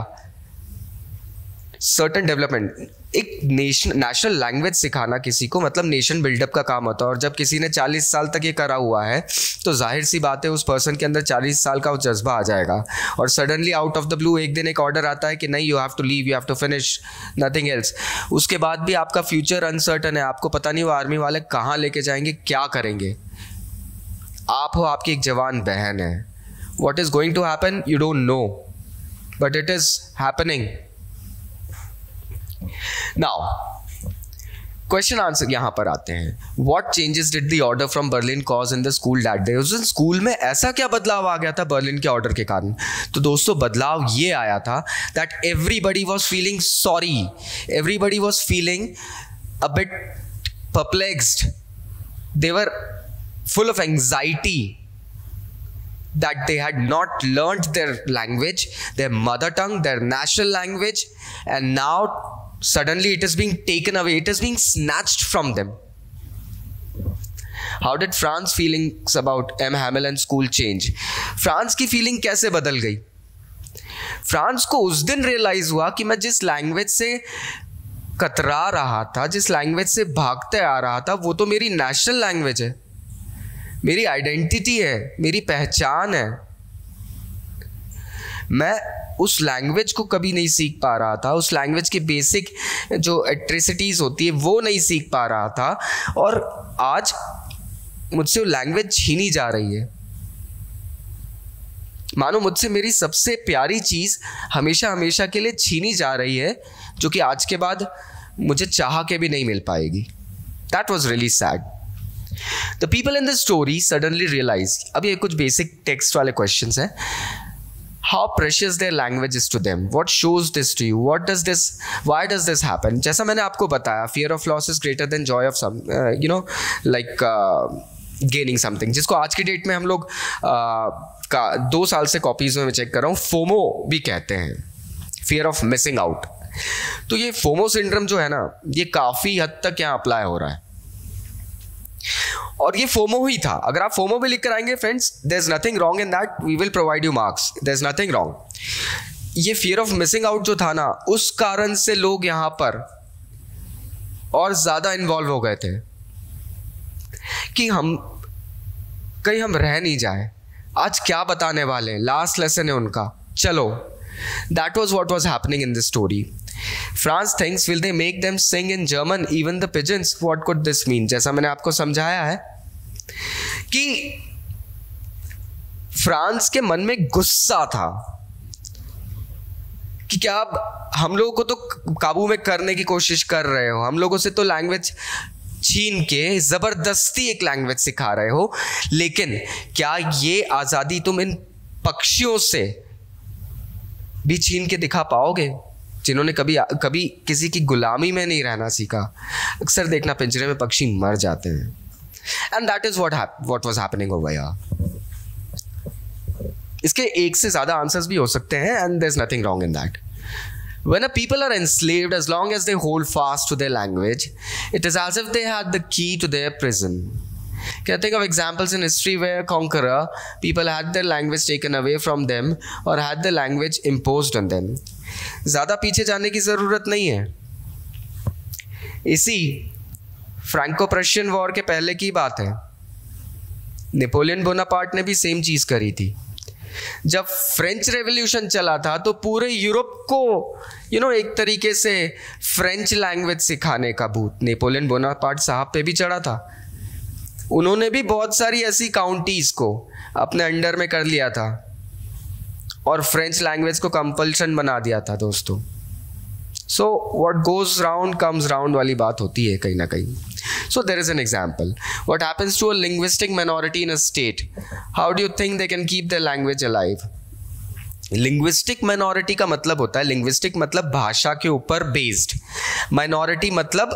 Speaker 1: certain development, एक नेशनल लैंग्वेज सिखाना किसी को मतलब नेशन बिल्डअप का काम होता है। और जब किसी ने 40 साल तक ये करा हुआ है तो जाहिर सी बात है उस पर्सन के अंदर 40 साल का वो जज्बा आ जाएगा। और suddenly out of the blue एक दिन एक ऑर्डर आता है कि नहीं, you have to leave, you have to finish, nothing else. उसके बाद भी आपका फ्यूचर अनसर्टन है, आपको पता नहीं वो आर्मी वाले कहाँ लेके जाएंगे, क्या करेंगे। आप हो, आपकी एक जवान बहन है, what is going to happen you don't know, but it is happening. Now question answer यहां पर आते हैं। What changes did the order from Berlin cause in the school that day? उस दिन स्कूल में ऐसा क्या बदलाव आ गया था बर्लिन के ऑर्डर के कारण? तो दोस्तों बदलाव ये आया था that everybody was feeling sorry, everybody was feeling a bit perplexed, they were full of anxiety that they had not learned their language, their mother tongue, their national language, and now suddenly it is being taken away, it is being snatched from them. How did France feelings about M. Hamel and school change? France की feeling कैसे बदल गई? France को उस दिन realise हुआ कि मैं जिस लैंग्वेज से कतरा रहा था, जिस लैंग्वेज से भागते आ रहा था, वो तो मेरी नेशनल लैंग्वेज है, मेरी आइडेंटिटी है, मेरी पहचान है। मैं उस लैंग्वेज को कभी नहीं सीख पा रहा था, उस लैंग्वेज की बेसिक जो एट्रिसिटीज होती है वो नहीं सीख पा रहा था, और आज मुझसे वो लैंग्वेज छीनी जा रही है। मानो मुझसे मेरी सबसे प्यारी चीज हमेशा हमेशा के लिए छीनी जा रही है, जो कि आज के बाद मुझे चाह के भी नहीं मिल पाएगी। That was really sad. The people in the story suddenly realized, अब ये कुछ basic text वाले questions हैं, how precious their language is to them. What shows this to you? Why does this happen? जैसा मैंने आपको बताया, fear of loss is greater than joy of gaining something, जिसको आज की डेट में हम लोग 2 साल से कॉपीज में चेक कर रहा हूँ, फोमो भी कहते हैं, fear of missing out। तो ये फोमो सिंड्रोम जो है ना, ये काफ़ी हद तक यहाँ अप्लाई हो रहा है, और ये फोमो ही था। अगर आप फोमो भी लिख कर आएंगे friends, there is nothing wrong in that, we will provide you marks, there is nothing wrong. ये फियर ऑफ मिसिंग आउट जो था ना, उस कारण से लोग यहां पर और ज्यादा इन्वॉल्व हो गए थे कि हम कहीं हम रह नहीं जाए, आज क्या बताने वाले हैं, लास्ट लेसन है उनका, चलो। That was what was happening in this story. France thinks, will they make them sing in German, even the pigeons? What could this mean? जैसा मैंने आपको समझाया है कि फ्रांस के मन में गुस्सा था कि क्या आप हम लोगों को तो काबू में करने की कोशिश कर रहे हो, हम लोगों से तो लैंग्वेज छीन के जबरदस्ती एक लैंग्वेज सिखा रहे हो, लेकिन क्या ये आजादी तुम इन पक्षियों से भी छीन के दिखा पाओगे, जिन्होंने कभी किसी की गुलामी में नहीं रहना सीखा? अक्सर देखना पिंजरे में पक्षी मर जाते हैं, and that is what was happening over here. इसके एक से ज्यादा आंसर्स भी हो सकते हैं, and there is nothing wrong in that. When a people are enslaved, as long as they hold fast to their language, it is as if they had the key to their prison. Can I think of examples in history where conqueror people had their language taken away from them or had their language imposed on them? ज़्यादा पीछे जाने की ज़रूरत नहीं है। इसी Franco Prussian war के पहले की बात है, नेपोलियन बोनापार्ट ने भी सेम चीज़ करी थी। जब फ्रेंच रेवोल्यूशन चला था तो पूरे यूरोप को एक तरीके से फ्रेंच लैंग्वेज सिखाने का भूत नेपोलियन बोनापार्ट साहब पे भी चढ़ा था। उन्होंने भी बहुत सारी ऐसी काउंटीज़ को अपने अंडर में कर लिया था और फ्रेंच लैंग्वेज को कंपल्शन बना दिया था दोस्तों। So what goes round comes round वाली बात होती है कहीं ना कहीं। So there is an example, what happens to a linguistic minority in a state, how do you think they can keep their language alive? Linguistic minority का मतलब होता है, लिंग्विस्टिक मतलब भाषा के ऊपर बेस्ड, माइनॉरिटी मतलब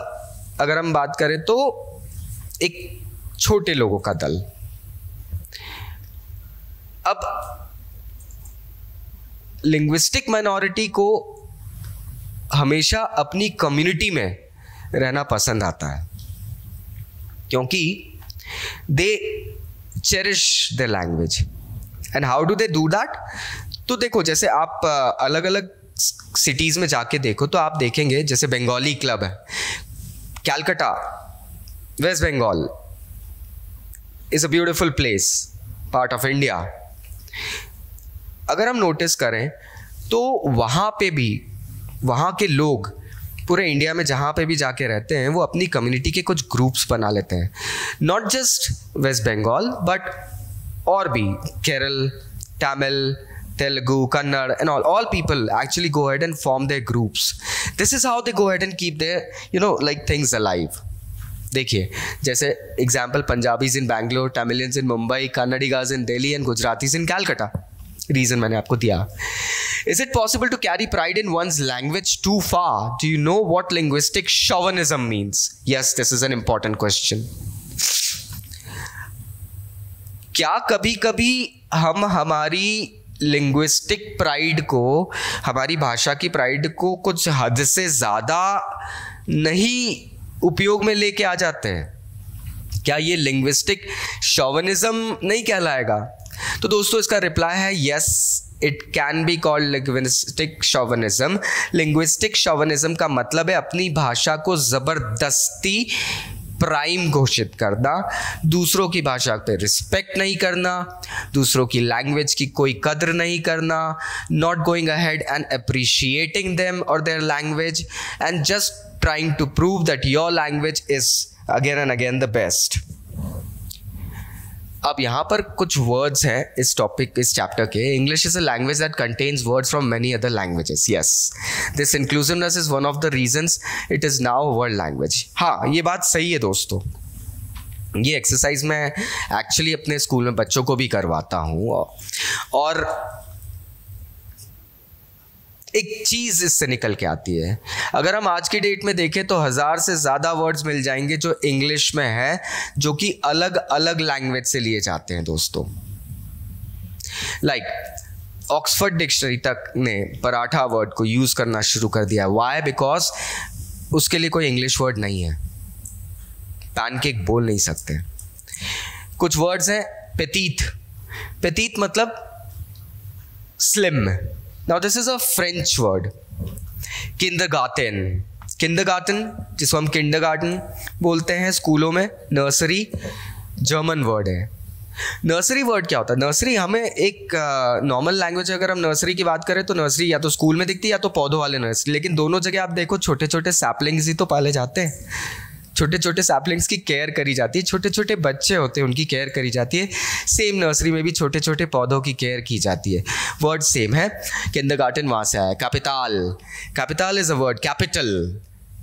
Speaker 1: अगर हम बात करें तो एक छोटे लोगों का दल। अब लिंग्विस्टिक माइनॉरिटी को हमेशा अपनी कम्युनिटी में रहना पसंद आता है, क्योंकि they cherish the language. And how do they do that? तो देखो, जैसे आप अलग अलग सिटीज़ में जाके देखो तो आप देखेंगे, जैसे बंगाली क्लब है, Calcutta, West Bengal is a beautiful place, part of India. अगर हम नोटिस करें तो वहाँ पे भी, वहाँ के लोग पूरे इंडिया में जहाँ पे भी जाके रहते हैं, वो अपनी कम्युनिटी के कुछ ग्रुप्स बना लेते हैं। Not just West Bengal but और भी, Kerala, Tamil, Telugu, Kannada and all people actually go ahead and form their groups. This is how they go ahead and keep their, like things alive. देखिए, जैसे example, Punjabis in Bangalore, Tamilians in Mumbai, Kannadigas in Delhi and Gujaratis in Calcutta. Reason मैंने आपको दिया। Is it possible to carry pride in one's language too far? Do you know what linguistic chauvinism means? Yes, this is an important question. क्या कभी कभी हम हमारी linguistic pride को, हमारी भाषा की प्राइड को कुछ हद से ज़्यादा नहीं उपयोग में लेके आ जाते हैं? क्या ये लिंग्विस्टिक शॉविनिज्म नहीं कहलाएगा? तो दोस्तों, इसका रिप्लाई है yes, it can be called linguistic chauvinism. Linguistic chauvinism का मतलब है अपनी भाषा को ज़बरदस्ती प्राइम घोषित करना, दूसरों की भाषा पे रिस्पेक्ट नहीं करना, दूसरों की लैंग्वेज की कोई कद्र नहीं करना, not going ahead and appreciating them और their language and just trying to prove that your language is again and again the best. अब यहाँ पर कुछ वर्ड्स हैं इस टॉपिक, इस चैप्टर के। English is a language that contains words from many other languages. Yes, this inclusiveness is one of the reasons it is now a world language. हाँ, ये बात सही है दोस्तों। ये एक्सरसाइज मैं एक्चुअली अपने स्कूल में बच्चों को भी करवाता हूँ, और एक चीज़ इससे निकल के आती है। अगर हम आज की डेट में देखें तो 1000 से ज़्यादा वर्ड्स मिल जाएंगे जो इंग्लिश में है, जो कि अलग अलग लैंग्वेज से लिए जाते हैं दोस्तों। लाइक ऑक्सफोर्ड डिक्शनरी तक ने पराठा वर्ड को यूज़ करना शुरू कर दिया। वाई? बिकॉज उसके लिए कोई इंग्लिश वर्ड नहीं है। पैनकेक बोल नहीं सकते। कुछ वर्ड्स हैं पेटीट। पेटीट मतलब slim. Now this is a French word. Kindergarten. Kindergarten, जिसको हम kindergarten बोलते हैं स्कूलों में, नर्सरी जर्मन वर्ड है। नर्सरी वर्ड क्या होता है? नर्सरी हमें एक नॉर्मल लैंग्वेज, अगर हम नर्सरी की बात करें तो नर्सरी या तो स्कूल में दिखती है या तो पौधों वाले नर्सरी, लेकिन दोनों जगह आप देखो छोटे छोटे सैपलिंग्स ही तो पाले जाते हैं। छोटे छोटे सैपलिंग्स की केयर करी जाती है, छोटे छोटे बच्चे होते हैं उनकी केयर करी जाती है। सेम नर्सरी में भी छोटे छोटे पौधों की केयर की जाती है। वर्ड सेम है। किंडरगार्टन वहाँ से आया। Capital. Capital is a word, capital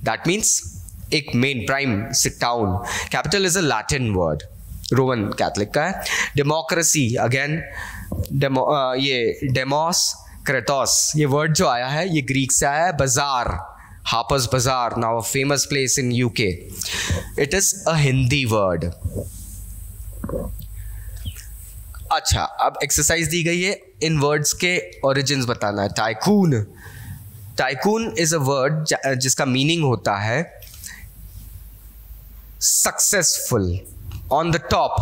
Speaker 1: that means एक main prime town. Capital is a Latin word, Roman Catholic का है। डेमोक्रेसी, अगेन ये डेमोस क्रेटोस, ये वर्ड जो आया है ये ग्रीक से आया है। बाजार, Harper's Bazaar, now a famous place in UK. It is a Hindi word. अच्छा, अब एक्सरसाइज दी गई है इन वर्ड्स के ओरिजिन्स बताना है। Tycoon. Tycoon is a word जिसका मीनिंग होता है successful, on the top.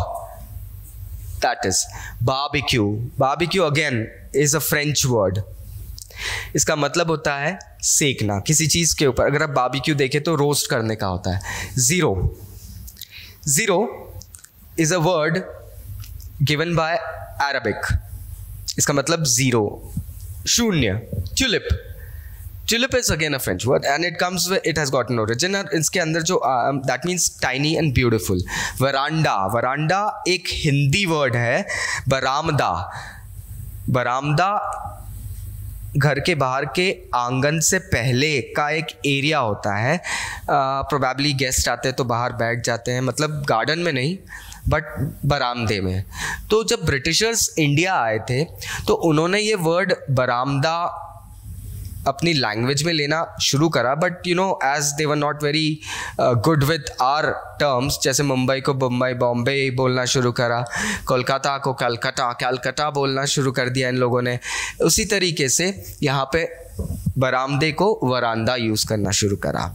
Speaker 1: That is barbecue. Barbecue again is a French word. इसका मतलब होता है सेकना किसी चीज़ के ऊपर। अगर आप बारबेक्यू देखें तो रोस्ट करने का होता है। Zero. Zero is a word given by Arabic. इसका मतलब ज़ीरो, शून्य। Tulip. Tulip is again a French word and it comes, it has got an origin. इसके अंदर जो that means tiny and beautiful. Veranda. Veranda एक Hindi word है। बरामदा। बरामदा घर के बाहर के आंगन से पहले का एक एरिया होता है। प्रोबेबली गेस्ट आते हैं तो बाहर बैठ जाते हैं, मतलब गार्डन में नहीं बट बरामदे में। तो जब ब्रिटिशर्स इंडिया आए थे तो उन्होंने ये वर्ड बरामदा अपनी लैंग्वेज में लेना शुरू करा, but you know as they were not very good with our terms, जैसे मुंबई को मुंबई, बॉम्बे बोलना शुरू करा, कोलकाता को कलकत्ता, कलकत्ता बोलना शुरू कर दिया इन लोगों ने। उसी तरीके से यहाँ पे बरामदे को वरांदा यूज करना शुरू करा.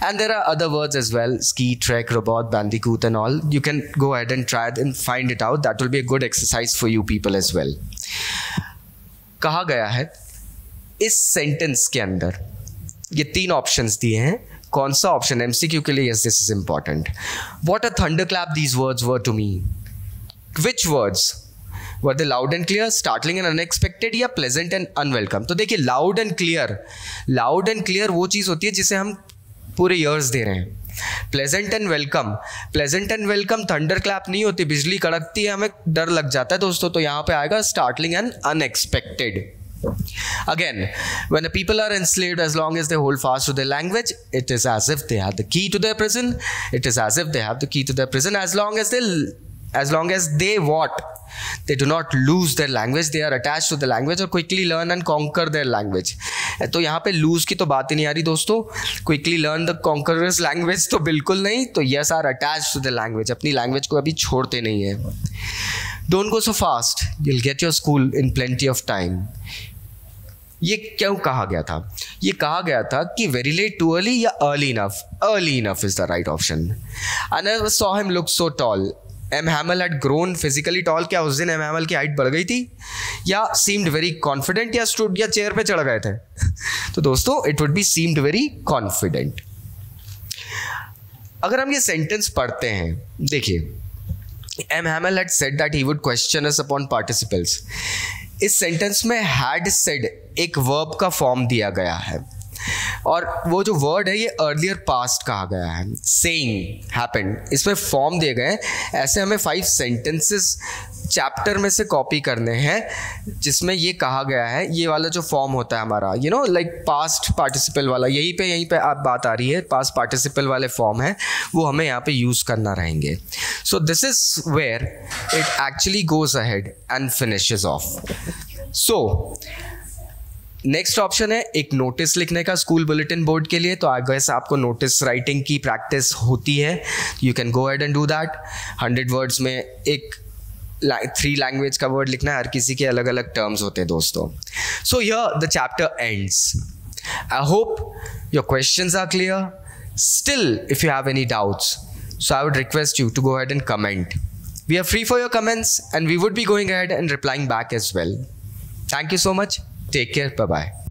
Speaker 1: And there are other words as well, ski, trek, robot, bandicoot and all. You can go ahead and try it and find it out. That will be a good exercise for you people as well. कहा गया है इस sentence के अंदर, ये 3 options दिए हैं. कौन सा ऑप्शन एमसीक्यू के लिए? Yes, this is important. What a thunderclap these words were to me. Which words were they? Loud and clear, startling and unexpected, या प्लेजेंट एंड अनवेलकम? तो देखिए, लाउड एंड क्लियर वो चीज़ होती है जिसे हम पूरे ईयर्स दे रहे हैं. Pleasant and welcome thunder clap नहीं होती, बिजली कड़कती है, हमें डर लग जाता है दोस्तों. तो यहाँ पे आएगा startling and unexpected. Again, when the people are enslaved, as long as they hold fast to their language, it is as if they have the key to their prison. As long as they what? They do not lose their language. They are attached to the language or quickly learn and conquer their language. तो यहाँ पे lose की तो बात ही नहीं आ रही दोस्तों. Quickly learn the conqueror's language तो बिल्कुल नहीं. तो yes, are attached to the language. अपनी language को अभी छोड़ते नहीं है. Don't go so fast. You'll get your school in plenty of time. ये क्यों कहा गया था? ये कहा गया था कि very late, too early या early enough. Early enough is the right option. I never saw him look so tall. M. Hamel had grown physically tall. क्या उस दिन M. Hamel की हाइट बढ़ गई थी? या seemed very confident, या stood या चेयर पे चढ़ गए थे? तो दोस्तों it would be seemed very confident. अगर हम ये सेंटेंस पढ़ते हैं, देखिए, M. Hamel had said that he would question us upon participles. इस सेंटेंस में had said एक वर्ब का फॉर्म दिया गया है, और वो जो वर्ड है ये अर्लियर पास्ट कहा गया है. सेइंग हैपेंड, इसमें फॉर्म दिए गए हैं. ऐसे हमें 5 सेंटेंसेस चैप्टर में से कॉपी करने हैं जिसमें ये कहा गया है. ये वाला जो फॉर्म होता है हमारा, you know, like past participle वाला, यहीं पे आप बात आ रही है, पास्ट पार्टिसिपल वाले फॉर्म है, वो हमें यहाँ पे यूज़ करना रहेंगे. So this is where it actually goes ahead and finishes off. So next option है एक नोटिस लिखने का स्कूल बुलेटिन बोर्ड के लिए. तो आई गेस आपको नोटिस राइटिंग की प्रैक्टिस होती है. You can go ahead and do that. 100 words में एक 3 लैंग्वेज का वर्ड लिखना है. हर किसी के अलग अलग टर्म्स होते हैं दोस्तों. So here the chapter ends. I hope your questions are clear. Still if you have any doubts, so I would request you to go ahead and comment. We are free for your comments and we would be going ahead and replying back as well. Thank you so much. Take care. Bye-bye.